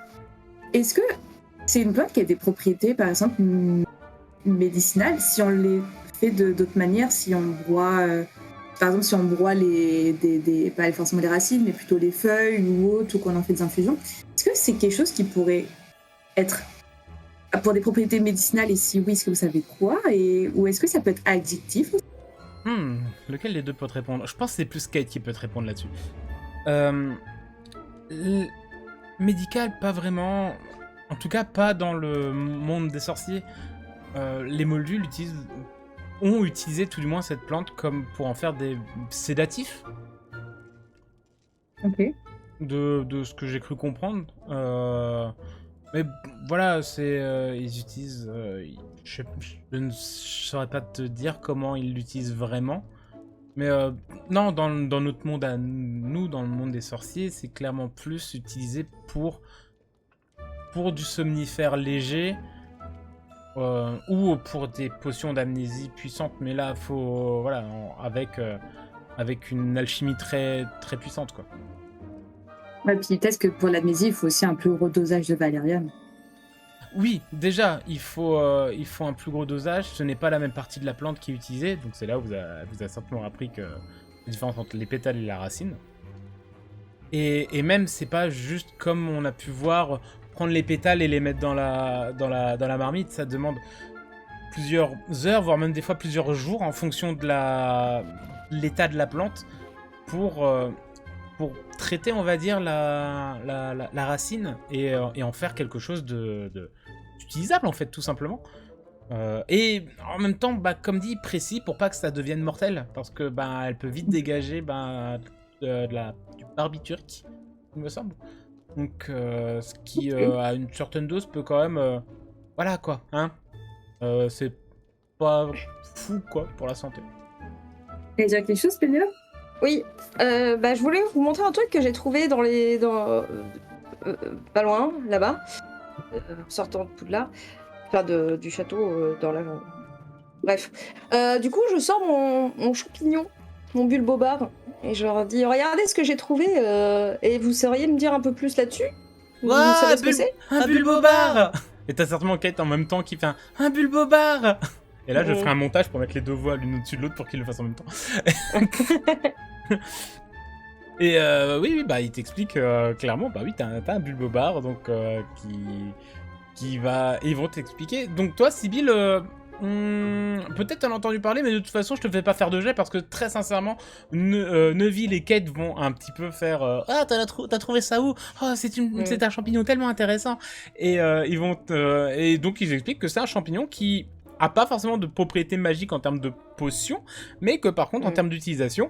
est-ce que c'est une plante qui a des propriétés, par exemple, médicinales, si on les fait d'autres manières, si on broie, par exemple, si on broie pas forcément les racines, mais plutôt les feuilles ou autres, ou qu'on en fait des infusions, est-ce que c'est quelque chose qui pourrait être pour des propriétés médicinales, et si oui, est-ce que vous savez quoi, ou est-ce que ça peut être addictif? Lequel des deux peut te répondre? Je pense que c'est plus Kate qui peut te répondre là-dessus. Médical, pas vraiment. En tout cas, pas dans le monde des sorciers. Les moldus ont utilisé tout du moins cette plante comme pour en faire des sédatifs, Ok. de ce que j'ai cru comprendre. Mais voilà, ils utilisent. Je ne saurais pas te dire comment ils l'utilisent vraiment. Mais non, dans notre monde à nous, dans le monde des sorciers, c'est clairement plus utilisé pour du somnifère léger ou pour des potions d'amnésie puissantes. Mais là, faut voilà, avec une alchimie très très puissante, quoi. Ouais, puis peut-être que pour l'amnésie, il faut aussi un plus gros dosage de valériane. Oui, déjà, il faut un plus gros dosage. Ce n'est pas la même partie de la plante qui est utilisée, donc c'est là où vous a certainement appris que la différence entre les pétales et la racine. Et même, c'est pas juste comme on a pu voir, prendre les pétales et les mettre dans la marmite. Ça demande plusieurs heures, voire même des fois plusieurs jours, en fonction de l'état de la plante, pour traiter, on va dire, la racine et en faire quelque chose d'utilisable, en fait, tout simplement. Et en même temps, comme dit, précis pour pas que ça devienne mortel, parce que elle peut vite dégager du barbiturique, il me semble. Donc, ce qui, à une certaine dose, peut quand même... voilà, quoi, hein. C'est pas fou, quoi, pour la santé. Tu veux dire quelque chose, Pénélope? Oui, je voulais vous montrer un truc que j'ai trouvé pas loin, là-bas, en sortant de Poudlard, enfin du château, dans la... Bref. Du coup, je sors mon champignon, mon bulbobar, et je leur dis, regardez ce que j'ai trouvé, et vous sauriez me dire un peu plus là-dessus? Vous savez ce que c'est? Un bulbobar. Et t'as certainement Kate en même temps qui fait un bulbobar. Et là, je ferai un montage pour mettre les deux voix l'une au-dessus de l'autre pour qu'ils le fassent en même temps. Et oui, il t'explique clairement, oui, t'as un bulbobar, donc qui va... Et ils vont t'expliquer. Donc toi, Sybille, peut-être t'en as entendu parler, mais de toute façon, je te fais pas faire de jet, parce que très sincèrement, Neville et Kate vont un petit peu faire ah, t'as trouvé ça où? Oh, c'est un champignon tellement intéressant. Et ils vont et donc ils expliquent que c'est un champignon qui a pas forcément de propriétés magiques en termes de potions, mais que par contre, en termes d'utilisation,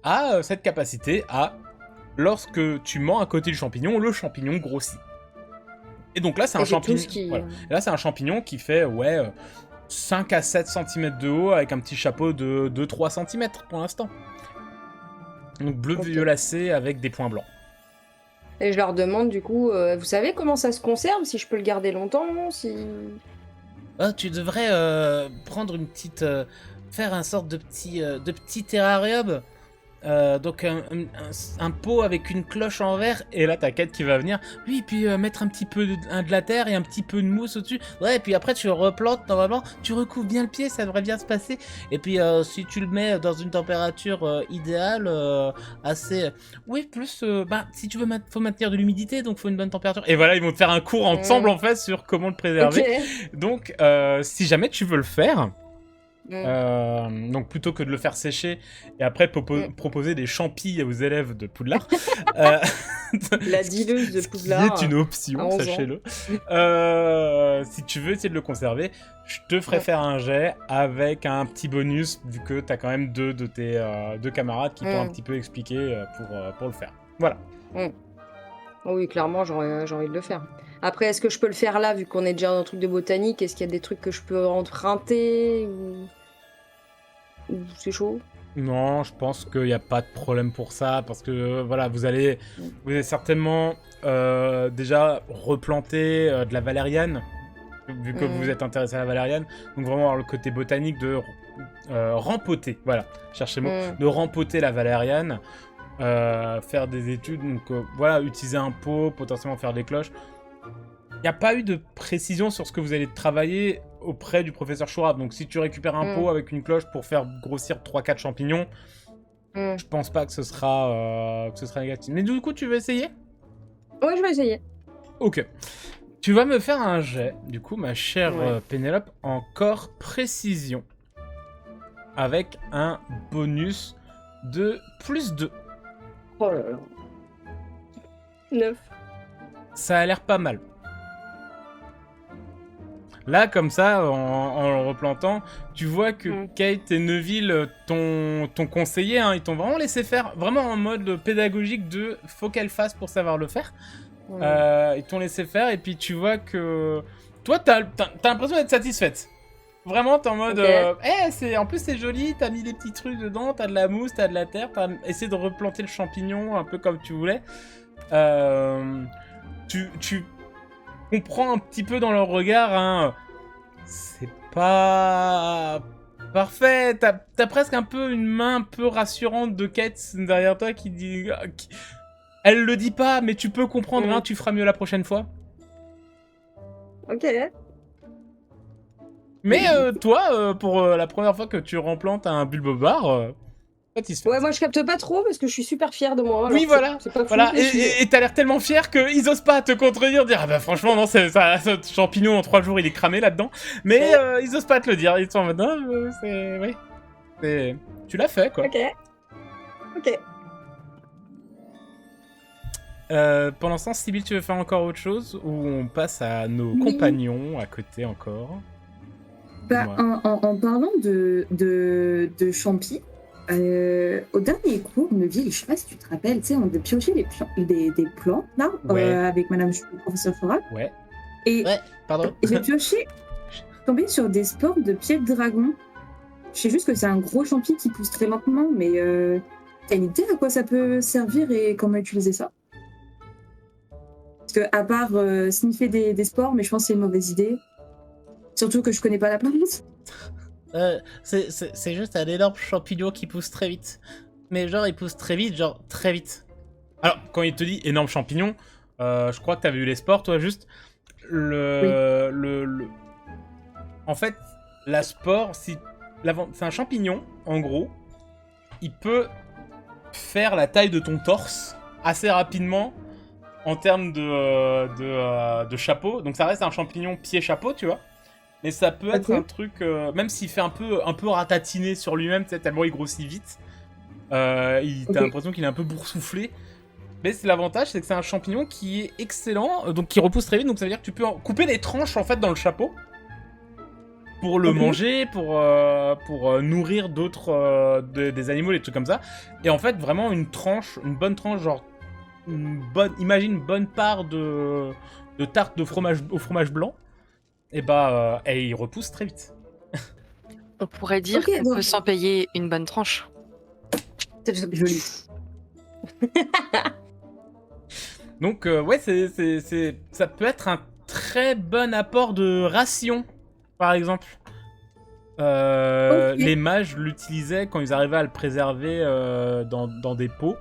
a cette capacité à, lorsque tu mens à côté du champignon, le champignon grossit. Et donc là, c'est un champignon. Voilà. Là, c'est un champignon qui fait 5 à 7 cm de haut avec un petit chapeau de 2-3 cm pour l'instant. Donc bleu violacé avec des points blancs. Et je leur demande du coup, vous savez comment ça se conserve, si je peux le garder longtemps, si... Tu devrais prendre une petite... faire un sorte de petit terrarium. Donc un pot avec une cloche en verre, et là t'as Kate qui va venir, oui, puis mettre un petit peu de la terre et un petit peu de mousse au-dessus, ouais, et puis après tu le replantes normalement, tu recouvres bien le pied, ça devrait bien se passer, et puis si tu le mets dans une température idéale, assez... Oui, plus, si tu veux, faut maintenir de l'humidité, donc faut une bonne température, et voilà, ils vont te faire un cours ensemble en fait sur comment le préserver. Donc si jamais tu veux le faire... donc plutôt que de le faire sécher et après proposer des champis aux élèves de Poudlard, la dileuse de Poudlard, qui est une option, sachez-le. Si tu veux essayer de le conserver, je te ferai faire un jet avec un petit bonus, vu que t'as quand même deux de tes deux camarades qui t'ont un petit peu expliqué pour le faire. Voilà. Oui, clairement, j'ai envie de le faire. Après, est-ce que je peux le faire là, vu qu'on est déjà dans un truc de botanique? Est-ce qu'il y a des trucs que je peux emprunter ou c'est chaud? Non, je pense qu'il n'y a pas de problème pour ça, parce que voilà, vous allez certainement déjà replanter de la valériane, vu que vous êtes intéressé à la valériane. Donc vraiment avoir le côté botanique de rempoter, voilà, cherchez le mot, de rempoter la valériane, faire des études, donc voilà, utiliser un pot, potentiellement faire des cloches. Il n'y a pas eu de précision sur ce que vous allez travailler auprès du professeur Chourab. Donc si tu récupères un pot avec une cloche pour faire grossir 3-4 champignons, je pense pas que ce sera négatif. Mais du coup, tu veux essayer? Ouais, je vais essayer. Ok. Tu vas me faire un jet, du coup, ma chère Pénélope, encore précision. Avec un bonus de +2. Oh là là. 9. Ça a l'air pas mal. Là, comme ça, en le replantant, tu vois que Kate et Neville t'ont conseillé, hein, ils t'ont vraiment laissé faire, vraiment en mode pédagogique de « faut qu'elle fasse pour savoir le faire ». Ils t'ont laissé faire, et puis tu vois que... Toi, t'as l'impression d'être satisfaite. Vraiment, t'es en mode en plus c'est joli, t'as mis des petits trucs dedans, t'as de la mousse, t'as de la terre, t'as essayé de replanter le champignon un peu comme tu voulais. Tu comprends un petit peu dans leur regard, hein, c'est pas parfait. T'as presque un peu une main un peu rassurante de Kate derrière toi qui dit... Elle le dit pas, mais tu peux comprendre, hein, tu feras mieux la prochaine fois. Ok. Mais toi, pour la première fois que tu replantes un bulbobar, satisfait. Ouais, moi je capte pas trop parce que je suis super fière de moi. Oui, voilà. C'est pas fou, voilà. Et t'as l'air tellement fier qu'ils osent pas te contredire, dire ah bah franchement non, ce champignon en 3 jours il est cramé là-dedans. Mais ils osent pas te le dire. Ils sont en mode non, tu l'as fait quoi. Ok. Pendant ce temps, Sybille, tu veux faire encore autre chose ou on passe à nos compagnons à côté encore? Bah, Dis-moi. en parlant de champi, au dernier cours de ville, je sais pas si tu te rappelles, tu sais, on a pioché des plants, là, Ouais. avec Madame professeur Chora. Ouais. Et Ouais, pardon. j'ai pioché, tombé sur des spores de pieds de dragon. Je sais juste que c'est un gros champi qui pousse très lentement, mais t'as une idée à quoi ça peut servir et comment utiliser ça? Parce que, à part sniffer des spores, mais je pense que c'est une mauvaise idée. Surtout que je connais pas la plante. C'est juste un énorme champignon qui pousse très vite. Mais genre, il pousse très vite, genre très vite. Alors, quand il te dit énorme champignon, je crois que t'avais eu les sports, toi, juste. En fait, la spore, c'est un champignon, en gros. Il peut faire la taille de ton torse assez rapidement en termes de chapeau. Donc ça reste un champignon pied-chapeau, tu vois. Mais ça peut être Ok. un truc, même s'il fait un peu ratatiné sur lui-même, tu sais, tellement il grossit vite. T'as Ok. l'impression qu'il est un peu boursouflé. Mais l'avantage, c'est que c'est un champignon qui est excellent, donc qui repousse très vite. Donc ça veut dire que tu peux couper des tranches en fait dans le chapeau pour le Ok. manger, pour nourrir d'autres des animaux, des trucs comme ça. Et en fait, vraiment une bonne tranche, genre imagine une bonne part de tarte de fromage au fromage blanc. Et et il repousse très vite. On pourrait dire Ok, qu'on donc peut s'en payer une bonne tranche. c'est joli. Donc ouais, ça peut être un très bon apport de ration, par exemple. Ok. Les mages l'utilisaient quand ils arrivaient à le préserver dans des pots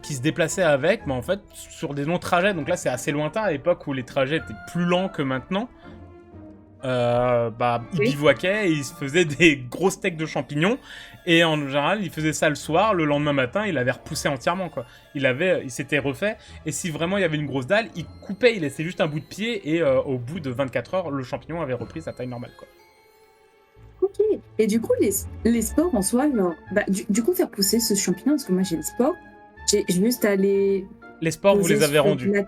qui se déplaçaient avec, mais en fait sur des longs trajets. Donc là c'est assez lointain à l'époque où les trajets étaient plus lents que maintenant. Ils Oui. bivouaquaient et ils se faisaient des gros steaks de champignons. Et en général, ils faisaient ça le soir. Le lendemain matin, il avait repoussé entièrement, quoi. Il s'était refait. Et si vraiment il y avait une grosse dalle, il coupait, il laissait juste un bout de pied. Et au bout de 24 heures, le champignon avait repris sa taille normale, quoi. Ok. Et du coup, les spores en soi, genre, bah, du coup, faire pousser ce champignon, parce que moi j'ai le sport, j'ai juste à les Les sports, vous poser les avez sur rendus. la...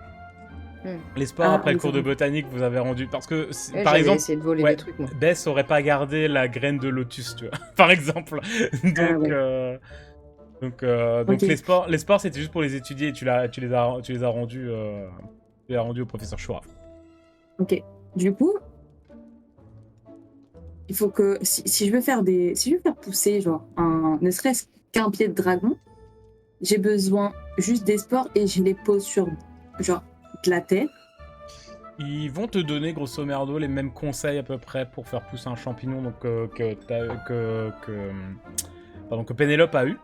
Les sports, Ah, après le oui, cours ça de va. botanique, vous avez rendu. Parce que, Ouais, par j'avais exemple, essayé de voler ouais, des trucs, moi. Bess aurait pas gardé la graine de lotus, tu vois, par exemple. Ah, Donc, ouais. donc Ok. les sports, c'était juste pour les étudier et tu les as rendus, au professeur Shura. Ok. Du coup, il faut que si je veux faire si je veux faire pousser genre ne serait-ce qu'un pied de dragon, j'ai besoin juste des spores et je les pose sur genre de la terre. Ils vont te donner grosso merdo les mêmes conseils à peu près pour faire pousser un champignon donc, que Pénélope a eu.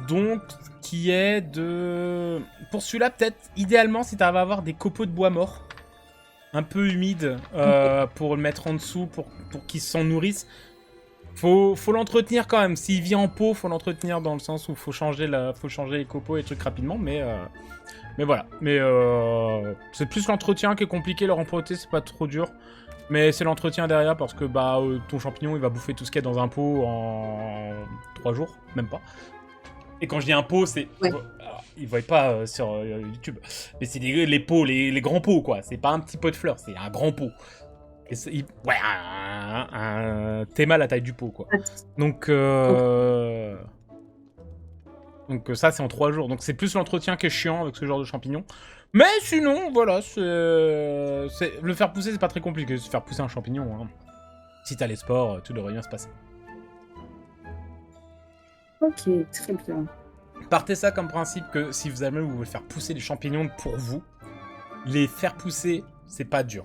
Donc, qui est de... Pour celui-là, peut-être, idéalement, si tu arrives à avoir des copeaux de bois morts, un peu humides, pour le mettre en dessous, pour qu'il s'en nourrisse. Faut l'entretenir quand même. S'il vit en pot, faut l'entretenir dans le sens où faut changer les copeaux et les trucs rapidement, mais voilà. Mais c'est plus l'entretien qui est compliqué. Le rempoter, c'est pas trop dur. Mais c'est l'entretien derrière parce que ton champignon, il va bouffer tout ce qu'il y a dans un pot en 3 jours, même pas. Et quand je dis un pot, c'est... Ouais. Alors, ils ne voient pas sur YouTube. Mais c'est les pots, les grands pots, quoi. C'est pas un petit pot de fleurs, c'est un grand pot. Et ouais, un théma à la taille du pot, quoi. Donc, ça, c'est en 3 jours. Donc c'est plus l'entretien qui est chiant avec ce genre de champignons. Mais sinon, voilà, le faire pousser, c'est pas très compliqué. C'est faire pousser un champignon. Hein. Si t'as les spores, tout devrait bien se passer. Ok, très bien. Partez ça comme principe que si vous voulez faire pousser des champignons pour vous, les faire pousser, c'est pas dur.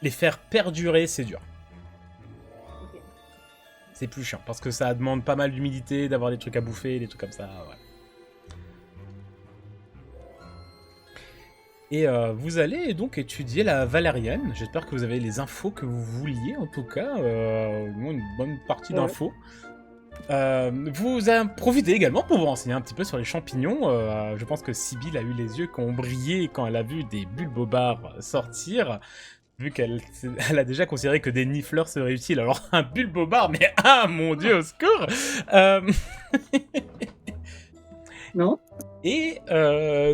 Les faire perdurer, c'est dur. Ok. C'est plus chiant parce que ça demande pas mal d'humidité, d'avoir des trucs à bouffer, des trucs comme ça. Ouais. Et vous allez donc étudier la valériane. J'espère que vous avez les infos que vous vouliez, en tout cas. Au moins une bonne partie d'infos. Vous en profitez également pour vous renseigner un petit peu sur les champignons. Je pense que Sibyl a eu les yeux qui ont brillé quand elle a vu des bulbobars sortir. Vu qu'elle a déjà considéré que des nifleurs seraient utiles. Alors un bulbobar, mais ah mon dieu, au secours. Non. Et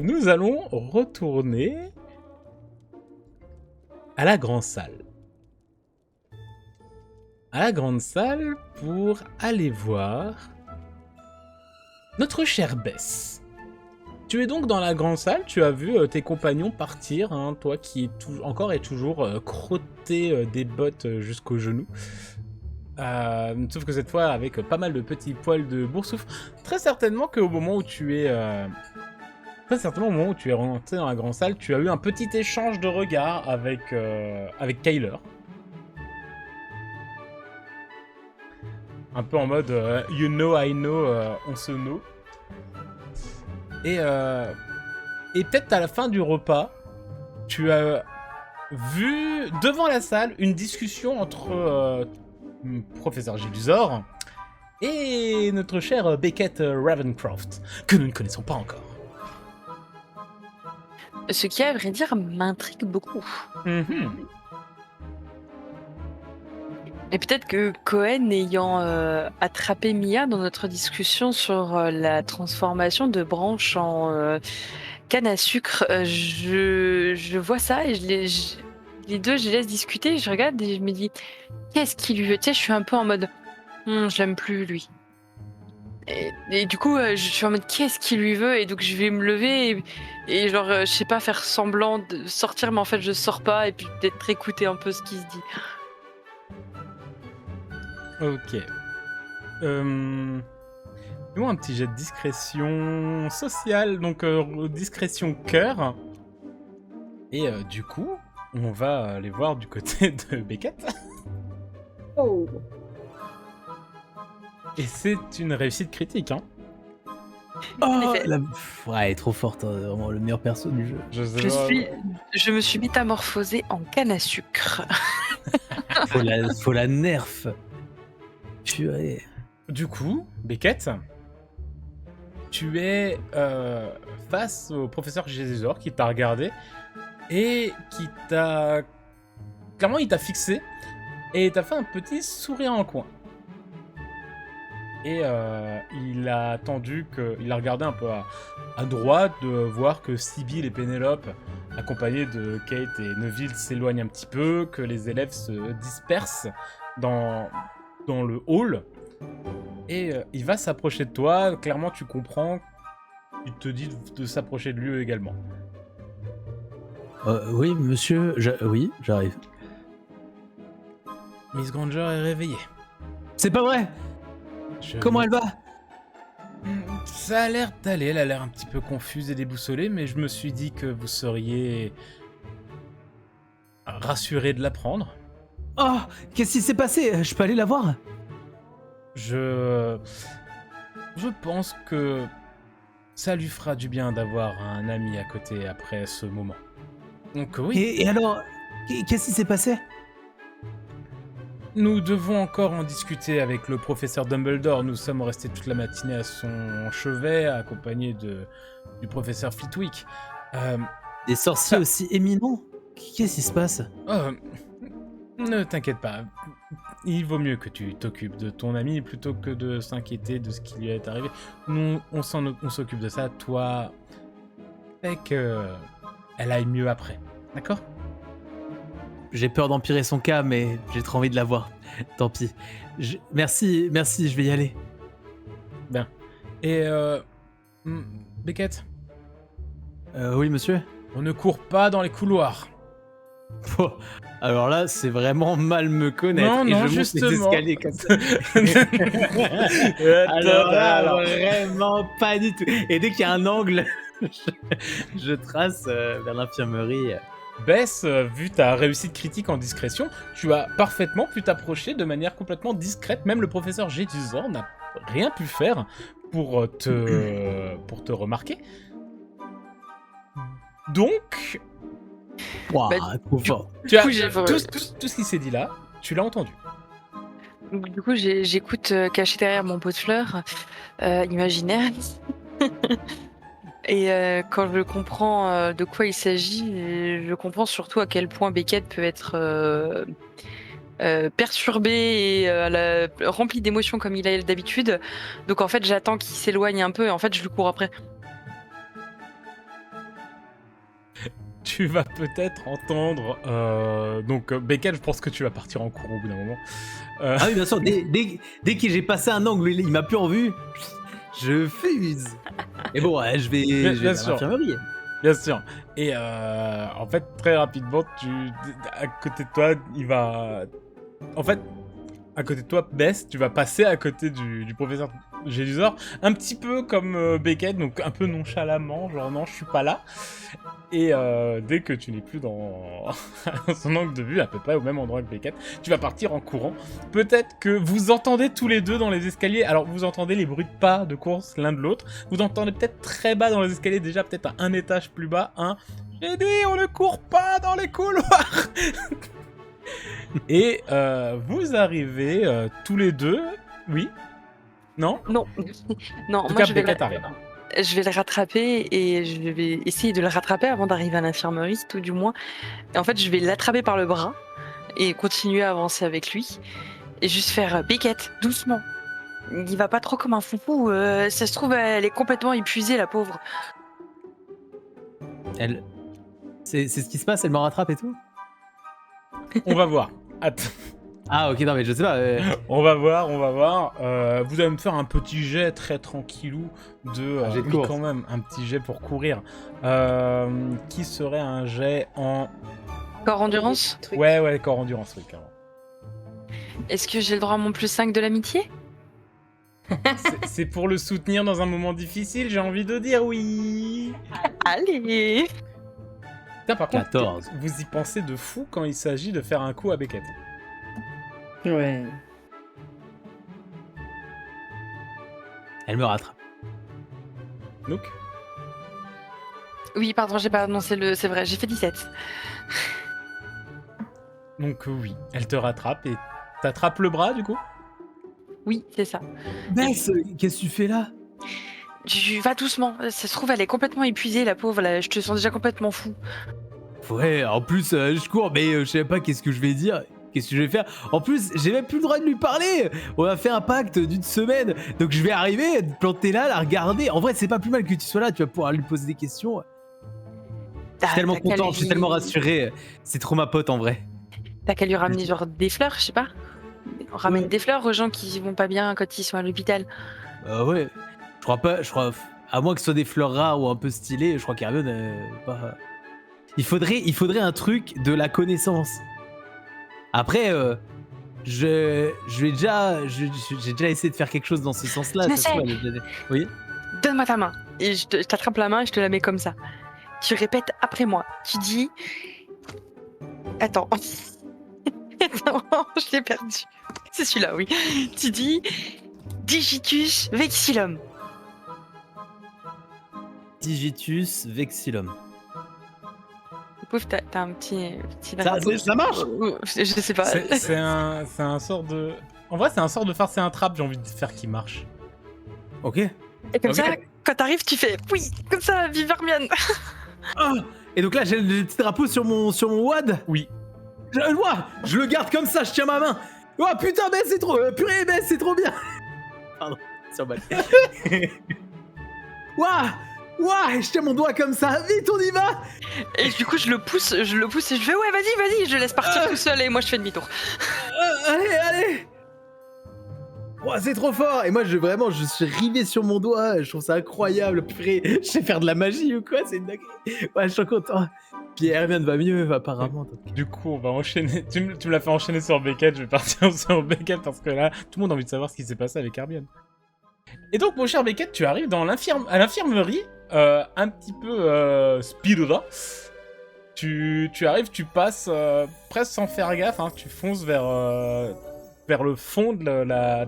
nous allons retourner à la grande salle. à la grande salle pour aller voir notre chère Bess. Tu es donc dans la grande salle, tu as vu tes compagnons partir, hein, toi qui encore et toujours crotté des bottes jusqu'aux genoux. Sauf que cette fois avec pas mal de petits poils de boursoufle. Très certainement qu'au moment où tu es... Très certainement au moment où tu es rentré dans la grande salle, tu as eu un petit échange de regards avec Kyler. Un peu en mode you know, I know, on se know. Et peut-être à la fin du repas, tu as vu devant la salle une discussion entre professeur Gilduzor et notre chère Beckett Ravencroft, que nous ne connaissons pas encore. Ce qui, à vrai dire, m'intrigue beaucoup. Et peut-être que Cohen, ayant attrapé Mia dans notre discussion sur la transformation de branches en canne à sucre, je vois ça et les deux, je les laisse discuter, je regarde et je me dis, qu'est-ce qu'il lui veut? Tu sais, je suis un peu en mode, je l'aime plus, lui. Et du coup, je suis en mode, qu'est-ce qu'il lui veut? Et donc, je vais me lever et genre, je sais pas, faire semblant de sortir, mais en fait, je sors pas et puis peut-être écouter un peu ce qui se dit. Ok. Fais-moi un petit jet de discrétion sociale, donc discrétion cœur. Et du coup, on va aller voir du côté de Beckett. Oh. Et c'est une réussite critique, hein. Oh, ouais, elle est trop forte, hein, vraiment le meilleur perso du jeu. Je me suis métamorphosée en canne à sucre. Faut la nerf. Purée. Du coup, Beckett, tu es face au professeur Gilduzor qui t'a regardé et qui t'a... Clairement, il t'a fixé et t'a fait un petit sourire en coin. Et il a attendu il a regardé un peu à droite de voir que Sibyl et Pénélope, accompagnés de Kate et Neville, s'éloignent un petit peu, que les élèves se dispersent dans le hall. Et il va s'approcher de toi. Clairement, tu comprends. Il te dit de s'approcher de lui également. Oui, monsieur. Oui, j'arrive. Miss Granger est réveillée. C'est pas vrai. Comment elle va? Ça a l'air d'aller. Elle a l'air un petit peu confuse et déboussolée, mais je me suis dit que vous seriez rassuré de l'apprendre. Oh, qu'est-ce qui s'est passé? Je peux aller la voir? Je pense que ça lui fera du bien d'avoir un ami à côté après ce moment. Donc oui. Et alors, qu'est-ce qui s'est passé? Nous devons encore en discuter avec le professeur Dumbledore. Nous sommes restés toute la matinée à son chevet, accompagnés du professeur Flitwick. Des sorciers aussi éminents? Qu'est-ce qui se passe? Ne t'inquiète pas. Il vaut mieux que tu t'occupes de ton ami plutôt que de s'inquiéter de ce qui lui est arrivé. Nous, on s'occupe de ça. Toi, fait que elle aille mieux après. D'accord? J'ai peur d'empirer son cas, mais j'ai trop envie de la voir. Tant pis. Merci, je vais y aller. Bien. Et Beckett? Oui, monsieur? On ne court pas dans les couloirs. Oh, alors là, c'est vraiment mal me connaître. Non, et non, je justement. monte les escaliers comme ça. Alors là, vraiment pas du tout. Et dès qu'il y a un angle, je trace vers l'infirmerie. Bess, vu ta réussite critique en discrétion, tu as parfaitement pu t'approcher de manière complètement discrète. Même le professeur Gilduzor n'a rien pu faire pour te remarquer. Donc, Wow, trop du fort. tu as coup, j'ai- tout ce qui s'est dit là, tu l'as entendu. Donc, du coup, j'écoute caché derrière mon pot de fleurs imaginaire. Et quand je comprends de quoi il s'agit, je comprends surtout à quel point Beckett peut être perturbé et rempli d'émotions comme il est d'habitude. Donc en fait, j'attends qu'il s'éloigne un peu et en fait, je lui cours après. tu vas peut-être entendre... donc, Beckett, je pense que tu vas partir en courant au bout d'un moment. Ah oui, bien sûr, dès que j'ai passé un angle, il m'a plus en vue, je fuse. Mais bon, je vais à sûr. l'infirmerie. Bien sûr. Et en fait, très rapidement, à côté de toi, il va... En fait, à côté de toi, Bess, tu vas passer à côté du professeur Gélusor, un petit peu comme Beckett, donc un peu nonchalamment, genre non, je suis pas là. Et dès que tu n'es plus dans son angle de vue, à peu près au même endroit que Beckett, tu vas partir en courant. Peut-être que vous entendez tous les deux dans les escaliers, alors vous entendez les bruits de pas de course l'un de l'autre, vous entendez peut-être très bas dans les escaliers, déjà peut-être à un étage plus bas, j'ai dit, on ne court pas dans les couloirs. Et vous arrivez tous les deux, oui. Non. Non, non, En tout moi cas, je vais, Beckett arrive. je vais le rattraper et je vais essayer de le rattraper avant d'arriver à l'infirmerie, tout du moins. Et en fait, je vais l'attraper par le bras et continuer à avancer avec lui et juste faire Beckett, doucement. Il va pas trop comme un foufou. Ça se trouve, elle est complètement épuisée, la pauvre. C'est ce qui se passe, elle me rattrape et tout. On va voir. Attends. Ah ok, non mais je sais pas. On va voir. Vous allez me faire un petit jet très tranquillou de... jet de oui, course. quand même, un petit jet pour courir. Qui serait un jet en... Corps endurance. Truc. Ouais, corps endurance, oui, carrément. Est-ce que j'ai le droit à mon plus 5 de l'amitié? C'est pour le soutenir dans un moment difficile, j'ai envie de dire oui. Allez. Putain, par contre, 14. vous y pensez de fou quand il s'agit de faire un coup à Beckett. Ouais. Elle me rattrape. Donc, Oui, pardon, j'ai pas annoncé le... C'est vrai, j'ai fait 17. oui, elle te rattrape et t'attrapes le bras du coup. Oui, c'est ça. Bess, qu'est-ce que tu fais là? Tu vas doucement. Ça se trouve, elle est complètement épuisée, la pauvre. Là, je te sens déjà complètement fou. Ouais, en plus, je cours, mais je sais pas qu'est-ce que je vais dire. Qu'est-ce que je vais faire? En plus, j'ai même plus le droit de lui parler. On a fait un pacte d'une semaine. Donc je vais arriver, te planter là, la regarder. En vrai, c'est pas plus mal que tu sois là. Tu vas pouvoir lui poser des questions. Je suis tellement content, je suis tellement rassuré. C'est trop ma pote en vrai. T'as qu'à lui ramener genre des fleurs, je sais pas. On ramène Ouais. des fleurs aux gens qui vont pas bien quand ils sont à l'hôpital. Ouais. Je crois, à moins que ce soit des fleurs rares ou un peu stylées, je crois qu'Hermione, pas... Il faudrait un truc de la connaissance. Après, j'ai déjà essayé de faire quelque chose dans ce sens-là. Je ça se trouve, sais. elle est déjà- Oui. Donne-moi ta main. Et je t'attrape la main et je te la mets comme ça. Tu répètes après moi. Tu dis... Attends. Attends, je l'ai perdu. C'est celui-là, oui. Tu dis... Digitus vexillum. Digitus vexillum. Pauvre, t'as un petit... Ça marche? Je sais pas. C'est un sort de... En vrai, c'est un sort de farce et un trap, j'ai envie de faire qui marche. Ok. Et comme Ok. ça, quand t'arrives, tu fais... Oui, comme ça, vive Hermione. Ah, et donc là, j'ai le petit drapeau sur mon wad. Oui. Je le garde comme ça, je tiens ma main. Oh putain, Bess, c'est trop... purée, Bess, c'est trop bien. Pardon, sur balle. Ouah, je tiens mon doigt comme ça. Vite, on y va. Et du coup, je le pousse et je fais ouais, vas-y, je le laisse partir tout seul et moi je fais demi-tour. Allez. Ouah, c'est trop fort. Et moi, je suis rivé sur mon doigt. Je trouve ça incroyable. Purée, je sais faire de la magie ou quoi? C'est une dinguerie. Ouais, je suis content. Puis Hermione va mieux, apparemment. Donc. Du coup, on va enchaîner. Tu me l'as fait enchaîner sur Beckett, je vais partir sur Beckett parce que là, tout le monde a envie de savoir ce qui s'est passé avec Hermione. Et donc, mon cher Beckett, tu arrives à l'infirmerie, un petit peu speedra. Tu arrives, tu passes presque sans faire gaffe, hein, tu fonces vers le fond de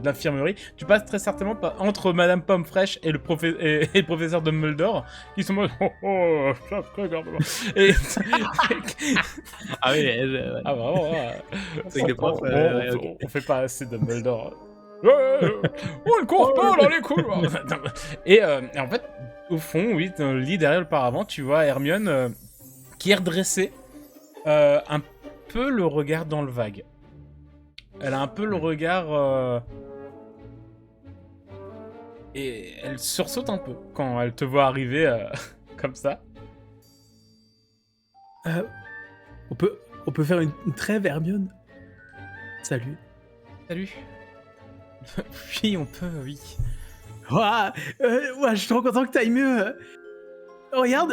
l'infirmerie. Tu passes très certainement entre Madame Pomme Fraîche et le professeur Dumbledore, qui sont mode regarde-moi. Et... Ah oui, Ah vraiment, C'est que les profs, on fait pas assez Dumbledore. On ne court pas dans les couloirs. Et en fait, au fond, oui, dans le lit derrière le paravent, tu vois Hermione qui est redressée, un peu le regard dans le vague. Elle a un peu le regard... Et elle sursaute un peu quand elle te voit arriver comme ça. On peut faire une trêve, Hermione? Salut. Salut. Oui, on peut, oui. Ouah, je suis trop content que t'ailles mieux. Regarde,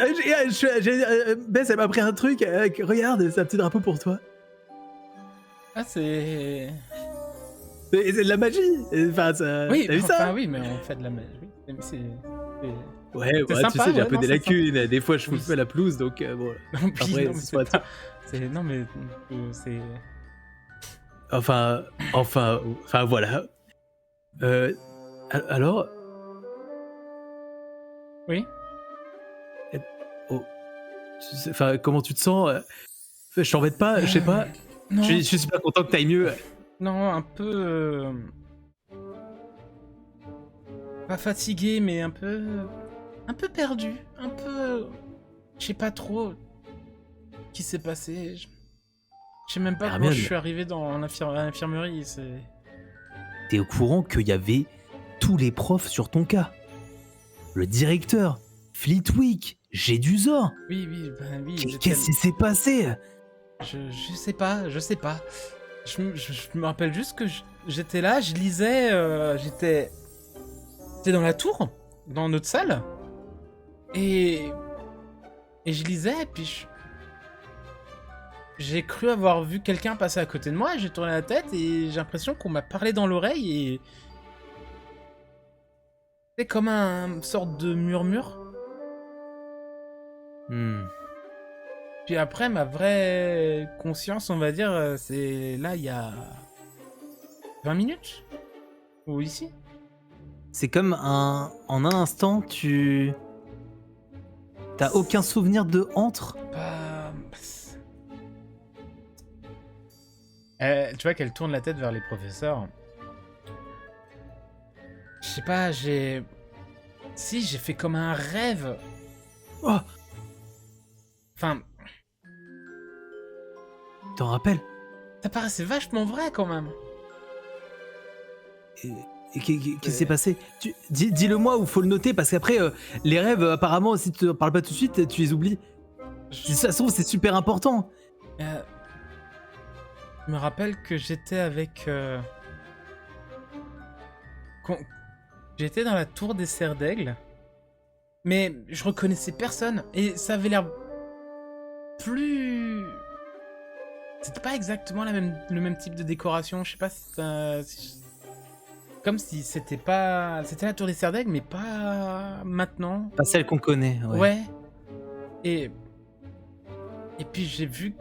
Bess, elle m'a pris un truc. Regarde, c'est un petit drapeau pour toi. Ah, c'est... C'est de la magie. Enfin, Oui, t'as vu ça? enfin, oui, mais on fait de la magie. Oui, c'est... Ouais, c'est tu sympa, sais, j'ai un ouais, peu non, des c'est lacunes. Des fois, je fous Oui. pas la pelouse, donc bon. Non, puis, Après, non, mais c'est c'est pas pas... Non, mais c'est... Enfin, voilà. Alors, Oui. oh, enfin, comment tu te sens? Je t'embête pas, je sais pas. Non, Je suis super content que t'ailles mieux. non, un peu... Pas fatigué, mais un peu... Un peu perdu. Un peu... Je sais pas trop... Ce qui s'est passé. Je sais même pas comment Hermione. je suis arrivé dans l'infirmerie. C'est... T'es au courant qu'il y avait tous les profs sur ton cas? Le directeur, Flitwick, Jedusor. Oui, ben oui. Qu'est-ce qui s'est passé? Je sais pas. Je me rappelle juste que j'étais là, je lisais, j'étais dans la tour, dans notre salle, et je lisais, et puis j'ai cru avoir vu quelqu'un passer à côté de moi, j'ai tourné la tête, et j'ai l'impression qu'on m'a parlé dans l'oreille, et c'est comme un sorte de murmure. Puis après, ma vraie conscience, on va dire, c'est là, il y a 20 minutes. Ou ici. C'est comme en un instant, t'as aucun souvenir de entre? Pas... tu vois qu'elle tourne la tête vers les professeurs. Je sais pas, j'ai fait comme un rêve. Oh, Enfin, t'en rappelles? ça paraissait vachement vrai quand même. Qu'est-ce qui s'est passé? Dis-le-moi ou faut le noter parce qu'après, les rêves, apparemment, si tu ne parles pas tout de suite, tu les oublies. Si ça se trouve, c'est super important. Je me rappelle que j'étais avec... J'étais dans la tour des Serres d'Aigle, mais je reconnaissais personne, et ça avait l'air plus... C'était pas exactement le même type de décoration, je sais pas si comme si c'était pas... C'était la tour des Serres d'Aigle, mais pas maintenant. Pas celle qu'on connaît. Ouais. Et puis j'ai vu...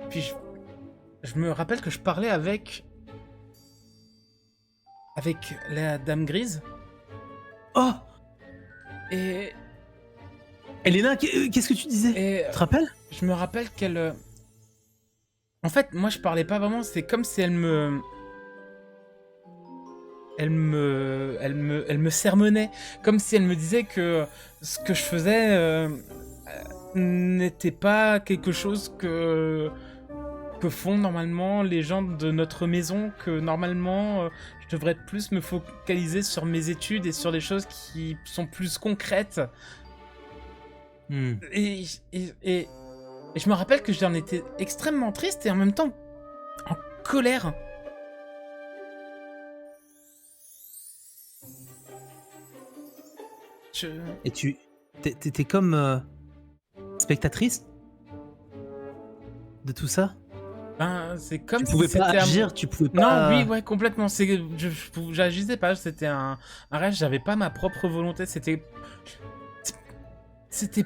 Puis je me rappelle que je parlais avec la Dame Grise. Oh, Et Elena, qu'est-ce que tu disais? Tu te rappelles? je me rappelle qu'elle... En fait, moi je parlais pas vraiment, c'est comme si elle me sermonnait, comme si elle me disait que ce que je faisais n'était pas quelque chose que font normalement les gens de notre maison, que normalement je devrais plus me focaliser sur mes études et sur des choses qui sont plus concrètes. Et je me rappelle que j'en étais extrêmement triste et en même temps en colère. Et t'étais comme spectatrice de tout ça? Ben, c'est comme Tu si pouvais pas c'était agir, tu pouvais pas... Non, oui, ouais, complètement. J'agissais pas, c'était un rêve, j'avais pas ma propre volonté, c'était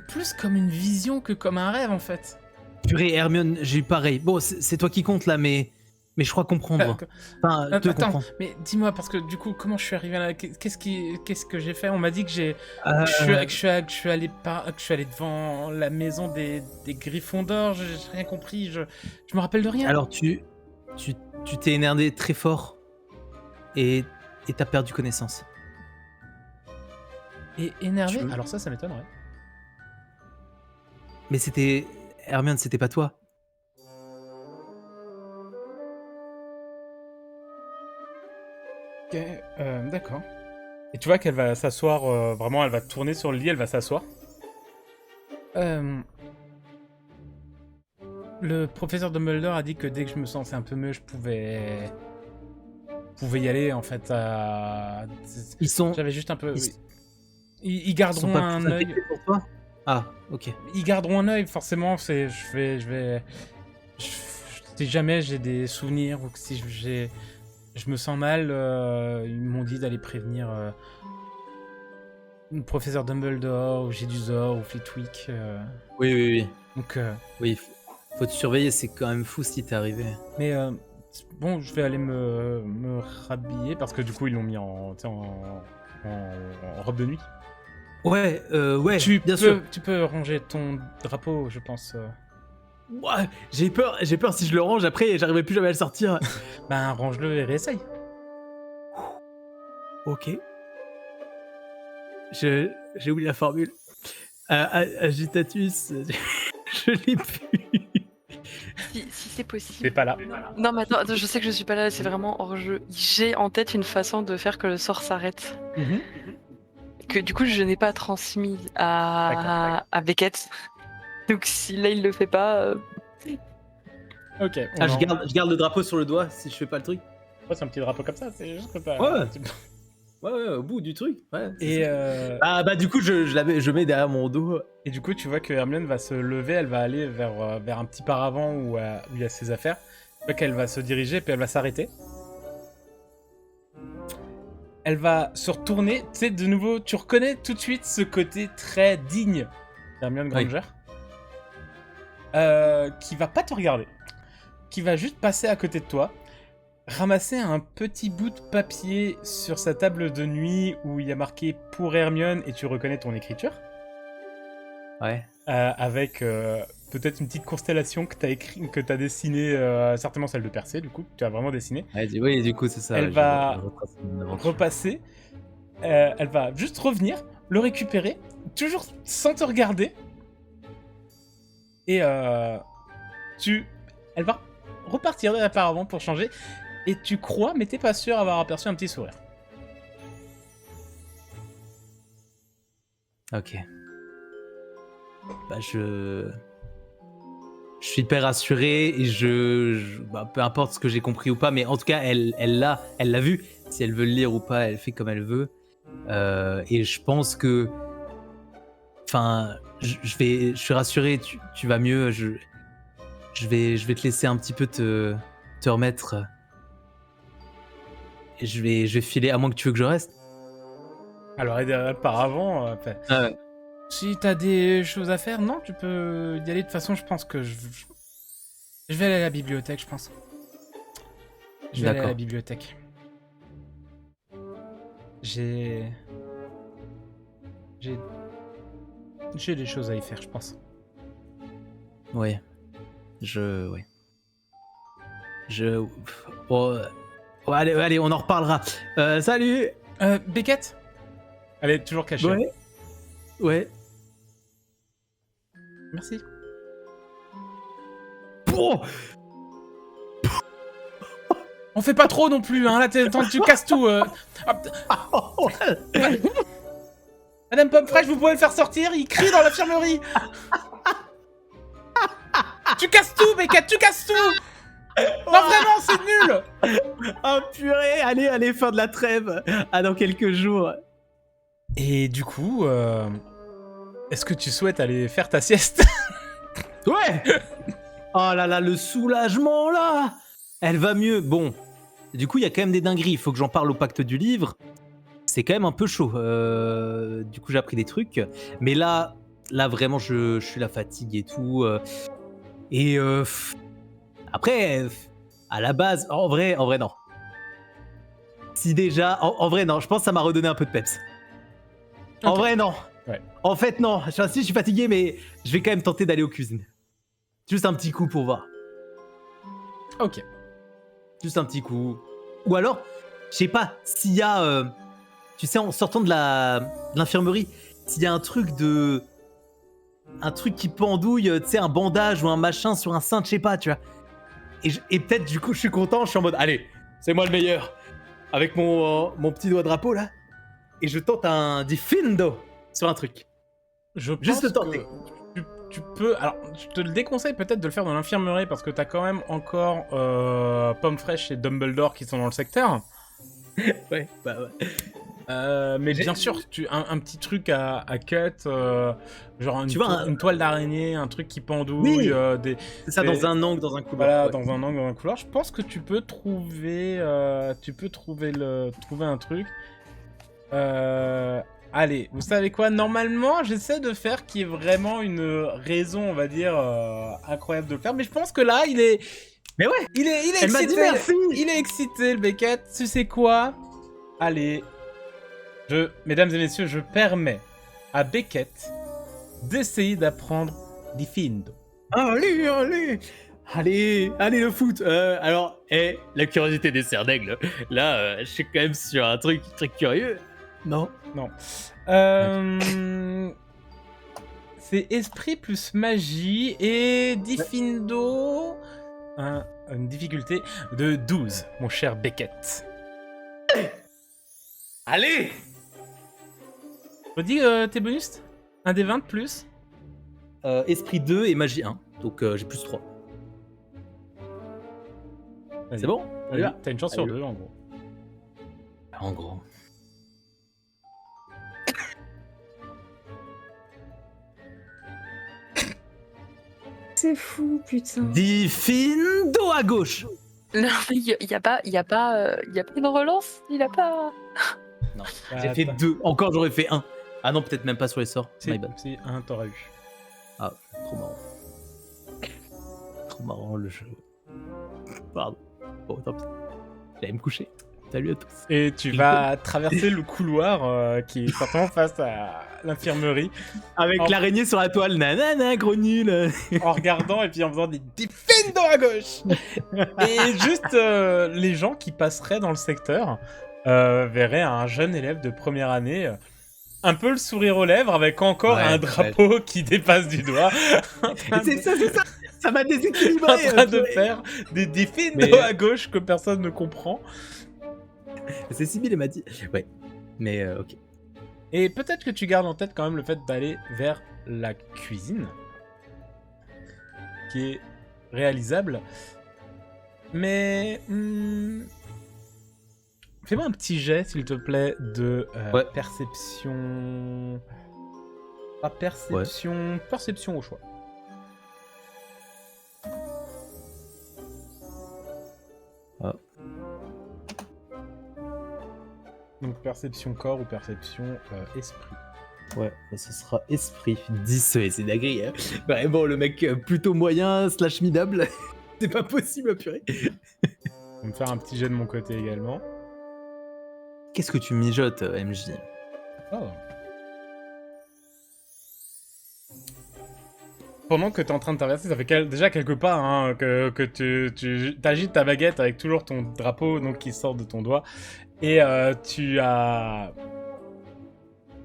plus comme une vision que comme un rêve, en fait. Purée, Hermione, j'ai eu pareil. Bon, c'est toi qui compte là, mais je crois comprendre. Enfin, te Attends, comprendre. mais dis-moi, parce que du coup, comment je suis arrivé là? Qu'est-ce que j'ai fait? On m'a dit que je suis allé devant la maison des Griffons d'or, j'ai rien compris, je me rappelle de rien. Alors, tu t'es énervé très fort et t'as perdu connaissance. Et énervé? Tu- Alors ça m'étonnerait. Mais c'était... Hermione, c'était pas toi. Ok, d'accord. Et tu vois qu'elle va s'asseoir, vraiment, elle va tourner sur le lit, elle va s'asseoir. Le professeur Dumbledore a dit que dès que je me sentais un peu mieux, je pouvais y aller en fait. Ils sont. J'avais juste un peu. Ils- Oui. Ils Ils sont garderont pas un plus œil. inquiétés pour toi. Ah, ok. Ils garderont un œil forcément. Si jamais j'ai des souvenirs ou que si je me sens mal, ils m'ont dit d'aller prévenir le professeur Dumbledore ou Jedusor ou Flitwick. Oui. Donc, Oui, faut te surveiller, c'est quand même fou si t'es arrivé. mais bon, je vais aller me rhabiller parce que du coup ils l'ont mis en robe de nuit. Ouais, bien Tu sûr. peux ranger ton drapeau, je pense. Ouais, j'ai peur si je le range après, j'arriverai plus jamais à le sortir. Ben range-le et réessaye. Ok. J'ai oublié la formule. Agitatus, je l'ai plus. Si c'est T'es possible. pas là. Non, mais attends, je sais que je suis pas là, c'est vraiment hors jeu. J'ai en tête une façon de faire que le sort s'arrête. Que du coup, je n'ai pas transmis à Beckett. Donc, si là, il le fait pas. Ok. Je garde le drapeau sur le doigt si je fais pas le truc. C'est un petit drapeau comme ça, c'est juste que t'as. Ouais. Ouais, au bout du truc. Ouais. Et, Bah du coup je mets derrière mon dos. et du coup, tu vois que Hermione va se lever, elle va aller vers un petit paravent où il y a ses affaires. Tu vois qu'elle va se diriger, puis elle va s'arrêter. Elle va se retourner. Tu sais, de nouveau, tu reconnais tout de suite ce côté très digne d'Hermione Oui. Granger. Qui va pas te regarder. Qui va juste passer à côté de toi. Ramasser un petit bout de papier sur sa table de nuit où il y a marqué « Pour Hermione » et tu reconnais ton écriture. Ouais. Avec peut-être une petite constellation que t'as dessinée, certainement celle de Percé, du coup, que tu as vraiment dessinée. Oui, du coup c'est ça. Elle va je retrace mon aventure. repasser, elle va juste revenir, le récupérer, toujours sans te regarder, et elle va repartir de l'apparavant pour changer, et tu crois, mais t'es pas sûr, avoir aperçu un petit sourire. Ok. Bah je suis hyper rassuré et bah, peu importe ce que j'ai compris ou pas, mais en tout cas elle l'a vu. Si elle veut le lire ou pas, elle fait comme elle veut. Et je pense que, enfin, je suis rassuré. Tu vas mieux. Je vais te laisser un petit peu te remettre. Et je vais filer, à moins que tu veux que je reste. Alors, et derrière l'apparavant, si t'as des choses à faire, non, tu peux y aller. De toute façon, je pense que je vais aller à la bibliothèque, je pense. Je vais aller à la D'accord. bibliothèque. J'ai des choses à y faire, je pense. Oui. Bon, allez, on en reparlera. Salut. Beckett? Elle est toujours cachée. Ouais. Merci. Oh On fait pas trop non plus, hein. Là, tu casses tout. Madame Pomme-Fraîche, vous pouvez le faire sortir. Il crie dans l'infirmerie. Tu casses tout, Beckett, tu casses tout. Non, vraiment, c'est nul. Oh purée, allez, fin de la trêve. À dans quelques jours. Et du coup, est-ce que tu souhaites aller faire ta sieste? Ouais. Oh là là, le soulagement là. Elle va mieux. Bon, du coup, il y a quand même des dingueries. Il faut que j'en parle au pacte du livre. C'est quand même un peu chaud. Du coup, j'ai appris des trucs. Mais là vraiment, je suis la fatigue et tout. Après, à la base, en vrai, non. Si déjà, en vrai, non. Je pense que ça m'a redonné un peu de peps. En vrai, non. Ouais. En fait, non. Je suis fatigué, mais je vais quand même tenter d'aller aux cuisines. Juste un petit coup pour voir. Ok. Juste un petit coup. Ou alors, je sais pas, s'il y a... tu sais, en sortant de l'infirmerie, s'il y a un truc qui pendouille, tu sais, un bandage ou un machin sur un sein, je sais pas, tu vois. Et peut-être, du coup, je suis content, je suis en mode, allez, c'est moi le meilleur. Avec mon petit doigt drapeau, là. Et je tente un diffindo sur un truc. Je Juste pense le tenter. que tu peux... Alors, je te le déconseille peut-être de le faire dans l'infirmerie, parce que t'as quand même encore Pomme Fraîche et Dumbledore qui sont dans le secteur. Ouais, bah ouais. Mais bien sûr, un petit truc à cut, genre une toile d'araignée, un truc qui pendouille, Oui. C'est ça, dans un angle, dans un couloir. voilà, ouais. dans un angle, dans un couloir. Je pense que tu peux trouver, trouver un truc. Allez, vous savez quoi? Normalement, j'essaie de faire qu'il y ait vraiment une raison, on va dire, incroyable de le faire. Mais je pense que là, il est... Mais ouais. Il est Elle m'a excité. dit merci. Il est excité, le Beckett. Tu sais quoi? Allez. Mesdames et messieurs, je permets à Beckett d'essayer d'apprendre Diffindo. Allez, le foot. Alors, la curiosité des cerfs d'aigle. Là, je suis quand même sur un truc très curieux. Non. C'est esprit plus magie et Diffindo. Une difficulté de 12, mon cher Beckett. Allez. Redis tes bonus? Un des 20 de plus? Esprit 2 et magie 1. Donc j'ai plus 3. Vas-y. C'est bon? Allez, Allez, t'as une chance sur allez. 2 en gros. En gros. C'est fou, putain. Diffindo à gauche. Non, mais il y a pas une relance. Il a pas. Non, Bah, j'ai fait 2. Encore, j'aurais fait 1. Ah non, peut-être même pas sur les sorts. C'est My bad. un, t'auras eu. Ah, trop marrant. Trop marrant le jeu. Pardon. Bon, tant pis. J'allais me coucher. Salut à tous. Et tu vas traverser le couloir qui est certainement face à l'infirmerie Avec En- l'araignée sur la toile. Nanana, gros nul. en regardant et puis en faisant des Diffindo à gauche. Et juste les gens qui passeraient dans le secteur verraient un jeune élève de première année, un peu le sourire aux lèvres, avec encore Ouais, un drapeau qui dépasse du doigt, en train C'est ça. Ça m'a en déséquilibré. train de faire des Diffindo Mais- à gauche que personne ne comprend. C'est Sibyl, elle m'a dit. Ouais. Mais ok. Et peut-être que tu gardes en tête quand même le fait d'aller vers la cuisine, qui est réalisable. Mais fais-moi un petit jet, s'il te plaît, de Ouais. perception. Pas perception. Perception au choix. Ah. Donc perception corps ou perception esprit. Ouais, bah, ce sera esprit. 10, c'est dingue. Hein. Vraiment, le mec plutôt moyen, / minable. C'est pas possible, purée. Je vais me faire un petit jet de mon côté également. Qu'est-ce que tu mijotes, MJ? Oh. Pendant que tu es en train de traverser, ça fait déjà quelques pas hein, que tu agites ta baguette avec toujours ton drapeau donc, qui sort de ton doigt. Et tu as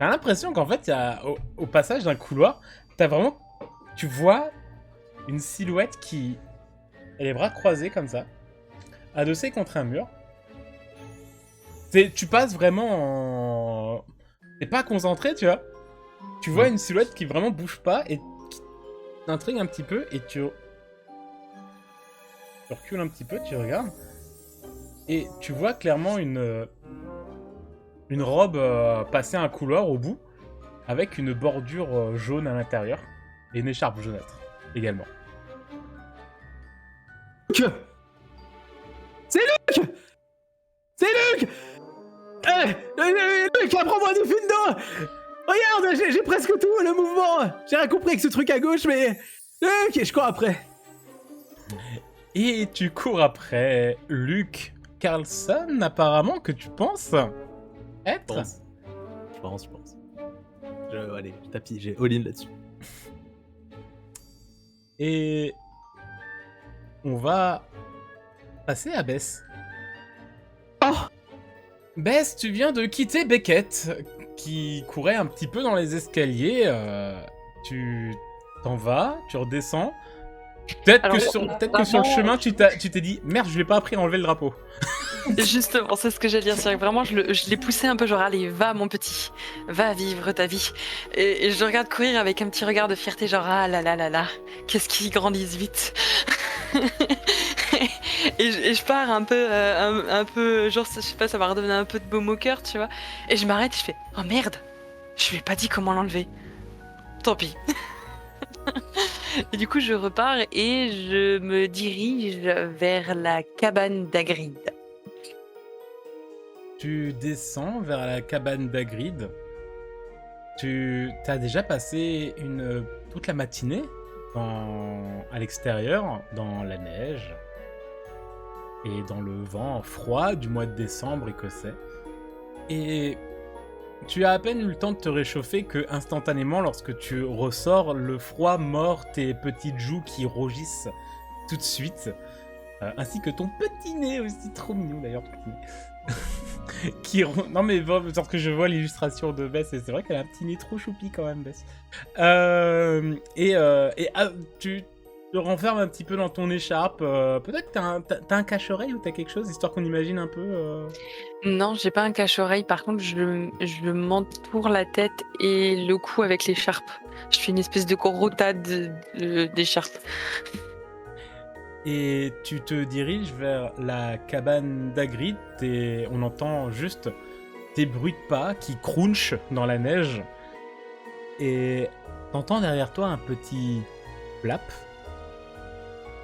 l'impression qu'en fait, au passage d'un couloir, tu vois une silhouette qui a les bras croisés comme ça, adossée contre un mur. Tu passes vraiment en... T'es pas concentré, tu vois. Tu vois une silhouette qui vraiment bouge pas et qui t'intrigue un petit peu et tu recules un petit peu, tu regardes. Et tu vois clairement une robe passer un couloir au bout avec une bordure jaune à l'intérieur et une écharpe jaunâtre également. Luc. C'est Luc. C'est Luc. Luc, apprends-moi Diffindo. Regarde, j'ai presque tout, le mouvement. J'ai rien compris avec ce truc à gauche, mais... Luc, je cours après. Et tu cours après Luke Carlson, apparemment, que tu penses être. Je pense. Allez, je tapis, j'ai all-in là-dessus. Et on va passer à Bess. Oh. Bess, tu viens de quitter Beckett, qui courait un petit peu dans les escaliers. Tu t'en vas, tu redescends. Peut-être que sur le chemin, tu t'es dit « Merde, je lui ai pas appris à enlever le drapeau. » Justement, c'est ce que j'allais dire. C'est vrai que vraiment, je l'ai poussé un peu, genre, allez, va mon petit, va vivre ta vie. Et je le regarde courir avec un petit regard de fierté, genre, ah là là là là, qu'est-ce qu'ils grandissent vite. Et je pars un peu, un peu, genre, je sais pas, ça va redonner un peu de baume au cœur, tu vois. Et je m'arrête et je fais, oh merde, je lui ai pas dit comment l'enlever. Tant pis. Et du coup, je repars et je me dirige vers la cabane d'Hagrid. Tu descends vers la cabane d'Hagrid. Tu as déjà passé toute la matinée à l'extérieur, dans la neige et dans le vent froid du mois de décembre écossais. Et tu as à peine eu le temps de te réchauffer que, instantanément, lorsque tu ressors, le froid mord tes petites joues qui rougissent tout de suite, ainsi que ton petit nez aussi, trop mignon d'ailleurs, ton petit nez. Non mais bon, lorsque je vois l'illustration de Bess, c'est vrai qu'elle a un petit nez trop choupi quand même, Bess. Tu te renfermes un petit peu dans ton écharpe. Peut-être que t'as un cache-oreille ou t'as quelque chose, histoire qu'on imagine un peu. Non, j'ai pas un cache-oreille. Par contre, je m'entoure la tête et le cou avec l'écharpe. Je fais une espèce de routade d'écharpe. Et tu te diriges vers la cabane d'Hagrid et on entend juste des bruits de pas qui crunchent dans la neige. Et t'entends derrière toi un petit flap.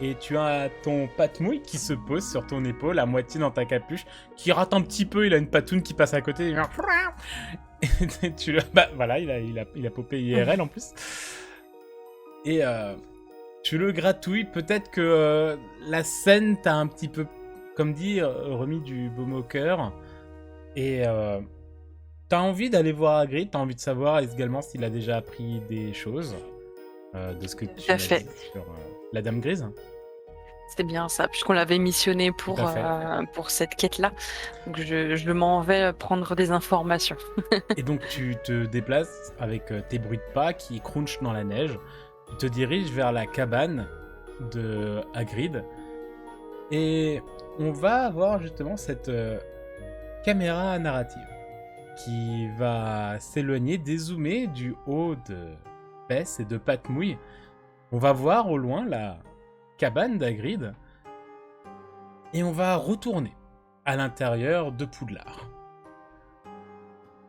Et tu as ton Patmouille qui se pose sur ton épaule, à moitié dans ta capuche, qui rate un petit peu, il a une patoune qui passe à côté. Et voilà, il a popé IRL en plus. Et tu le gratouilles, peut-être que la scène t'a un petit peu, comme dit, remis du baume au cœur. Et t'as envie d'aller voir Hagrid, t'as envie de savoir également s'il a déjà appris des choses de ce que tu as dit sur la Dame Grise. C'est bien ça, puisqu'on l'avait missionné pour cette quête-là. Donc je m'en vais prendre des informations. Et donc tu te déplaces avec tes bruits de pas qui crunchent dans la neige. Tu te diriges vers la cabane de Hagrid. Et on va avoir justement cette caméra narrative qui va s'éloigner, dézoomer du haut de Bess et de Patmouille. On va voir au loin la cabane d'Hagrid et on va retourner à l'intérieur de Poudlard.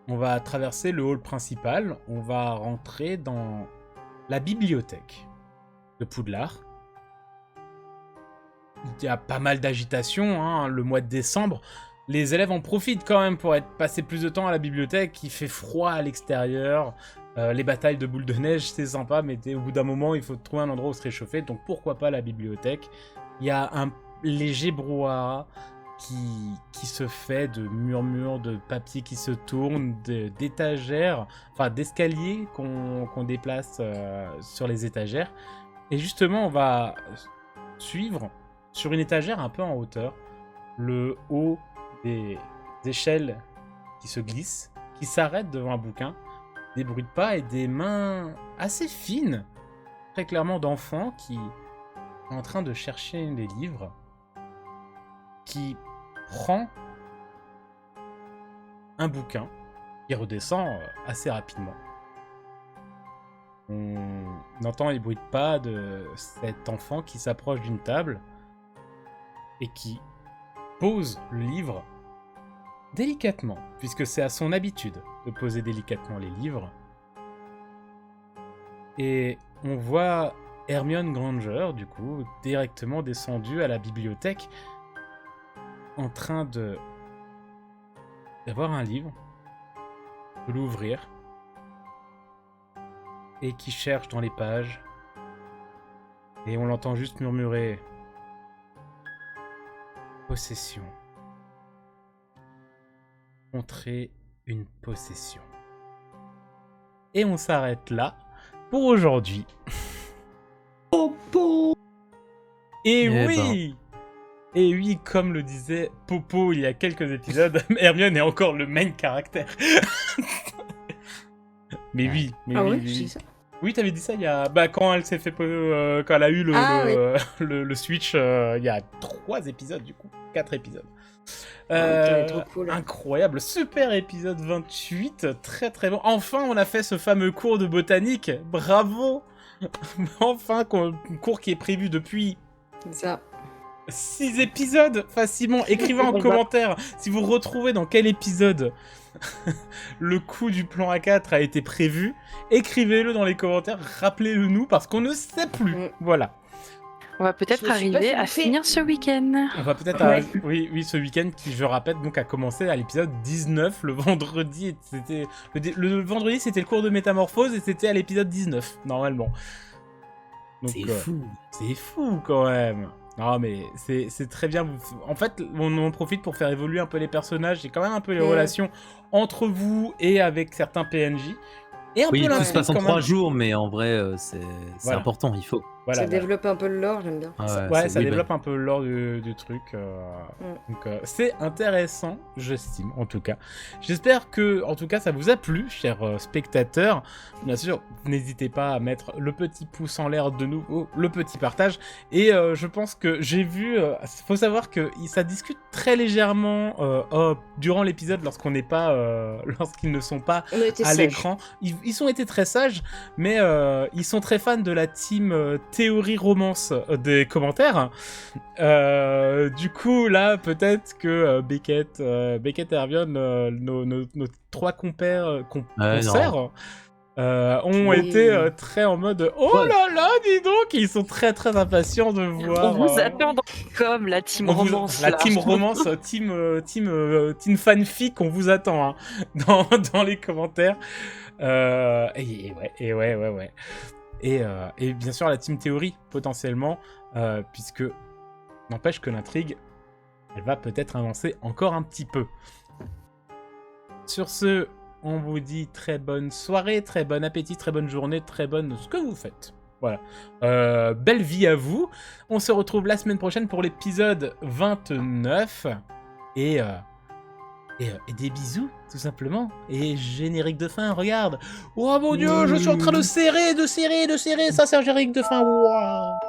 On va traverser le hall principal, on va rentrer dans la bibliothèque de Poudlard. Il y a pas mal d'agitation, hein, le mois de décembre. Les élèves en profitent quand même pour passer plus de temps à la bibliothèque. Il fait froid à l'extérieur. Les batailles de boules de neige, c'est sympa, mais au bout d'un moment, il faut trouver un endroit où se réchauffer. Donc pourquoi pas la bibliothèque. Il y a un léger brouhaha qui se fait de murmures, de papier qui se tourne, d'étagères, enfin d'escaliers qu'on déplace sur les étagères. Et justement, on va suivre sur une étagère un peu en hauteur le haut des échelles qui se glissent, qui s'arrêtent devant un bouquin. Des bruits de pas et des mains assez fines, très clairement d'enfants qui sont en train de chercher les livres, qui prend un bouquin qui redescend assez rapidement. On entend les bruits de pas de cet enfant qui s'approche d'une table et qui pose le livre délicatement, puisque c'est à son habitude de poser délicatement les livres. Et on voit Hermione Granger, du coup, directement descendue à la bibliothèque, en train d'avoir un livre, de l'ouvrir, et qui cherche dans les pages. Et on l'entend juste murmurer « Possession. Contrer une possession. » Et on s'arrête là pour aujourd'hui. Popo. Et oui Et oui, comme le disait Popo il y a quelques épisodes, Hermione est encore le main caractère. Mais oui, oui, je dis ça. Oui, t'avais dit ça il y a... Bah, quand elle s'est fait... quand elle a eu le Switch, il y a 3 épisodes, du coup. 4 épisodes. Trop cool. Incroyable, super épisode 28, très très bon. Enfin, on a fait ce fameux cours de botanique, bravo. Enfin, un cours qui est prévu depuis Ça. 6 épisodes, facilement. Écrivez en commentaire si vous retrouvez dans quel épisode le coup du plan A4 a été prévu. Écrivez-le dans les commentaires, rappelez-le nous, parce qu'on ne sait plus. Voilà. On va peut-être Je suis pas arriver à flippée. finir ce week-end. On va peut-être... Oui, ce week-end qui, je rappelle, donc a commencé à l'épisode 19, le vendredi. C'était le vendredi, c'était le cours de métamorphose, et c'était à l'épisode 19, normalement. Donc, C'est fou. c'est fou, quand même. Non, mais c'est très bien. En fait, on en profite pour faire évoluer un peu les personnages et quand même un peu les relations entre vous et avec certains PNJ. Et un Oui, peu tout se l'intrigue, passe en quand 3 même. jours, mais en vrai, c'est Voilà. important, il faut. Voilà, Ça développe un peu le lore, j'aime bien. ça développe un peu l'ordre du truc. Donc, c'est intéressant, j'estime, en tout cas. J'espère que, en tout cas, ça vous a plu, chers spectateurs. Bien sûr, n'hésitez pas à mettre le petit pouce en l'air de nouveau, le petit partage. Et je pense que j'ai vu... faut savoir que ça discute très légèrement durant l'épisode lorsqu'on n'est pas... lorsqu'ils ne sont pas On a été à sages. l'écran. Ils ont été très sages, mais ils sont très fans de la team théorie romance des commentaires. Du coup, là, peut-être que Beckett et Hermione, nos 3 concerts, ont Oui. été très en mode oh là là, dis donc, ils sont très très impatients de voir. On vous attend comme la team On vous- romance. la là. team romance, team fanfic, on vous attend hein, dans les commentaires. Et ouais. Et bien sûr la team théorie potentiellement, puisque n'empêche que l'intrigue, elle va peut-être avancer encore un petit peu. Sur ce, on vous dit très bonne soirée, très bon appétit, très bonne journée, très bonne ce que vous faites. Voilà. Belle vie à vous. On se retrouve la semaine prochaine pour l'épisode 29. Et des bisous, tout simplement. Et générique de fin, regarde. Oh mon dieu, je suis en train de serrer. Ça, c'est un générique de fin. Wow.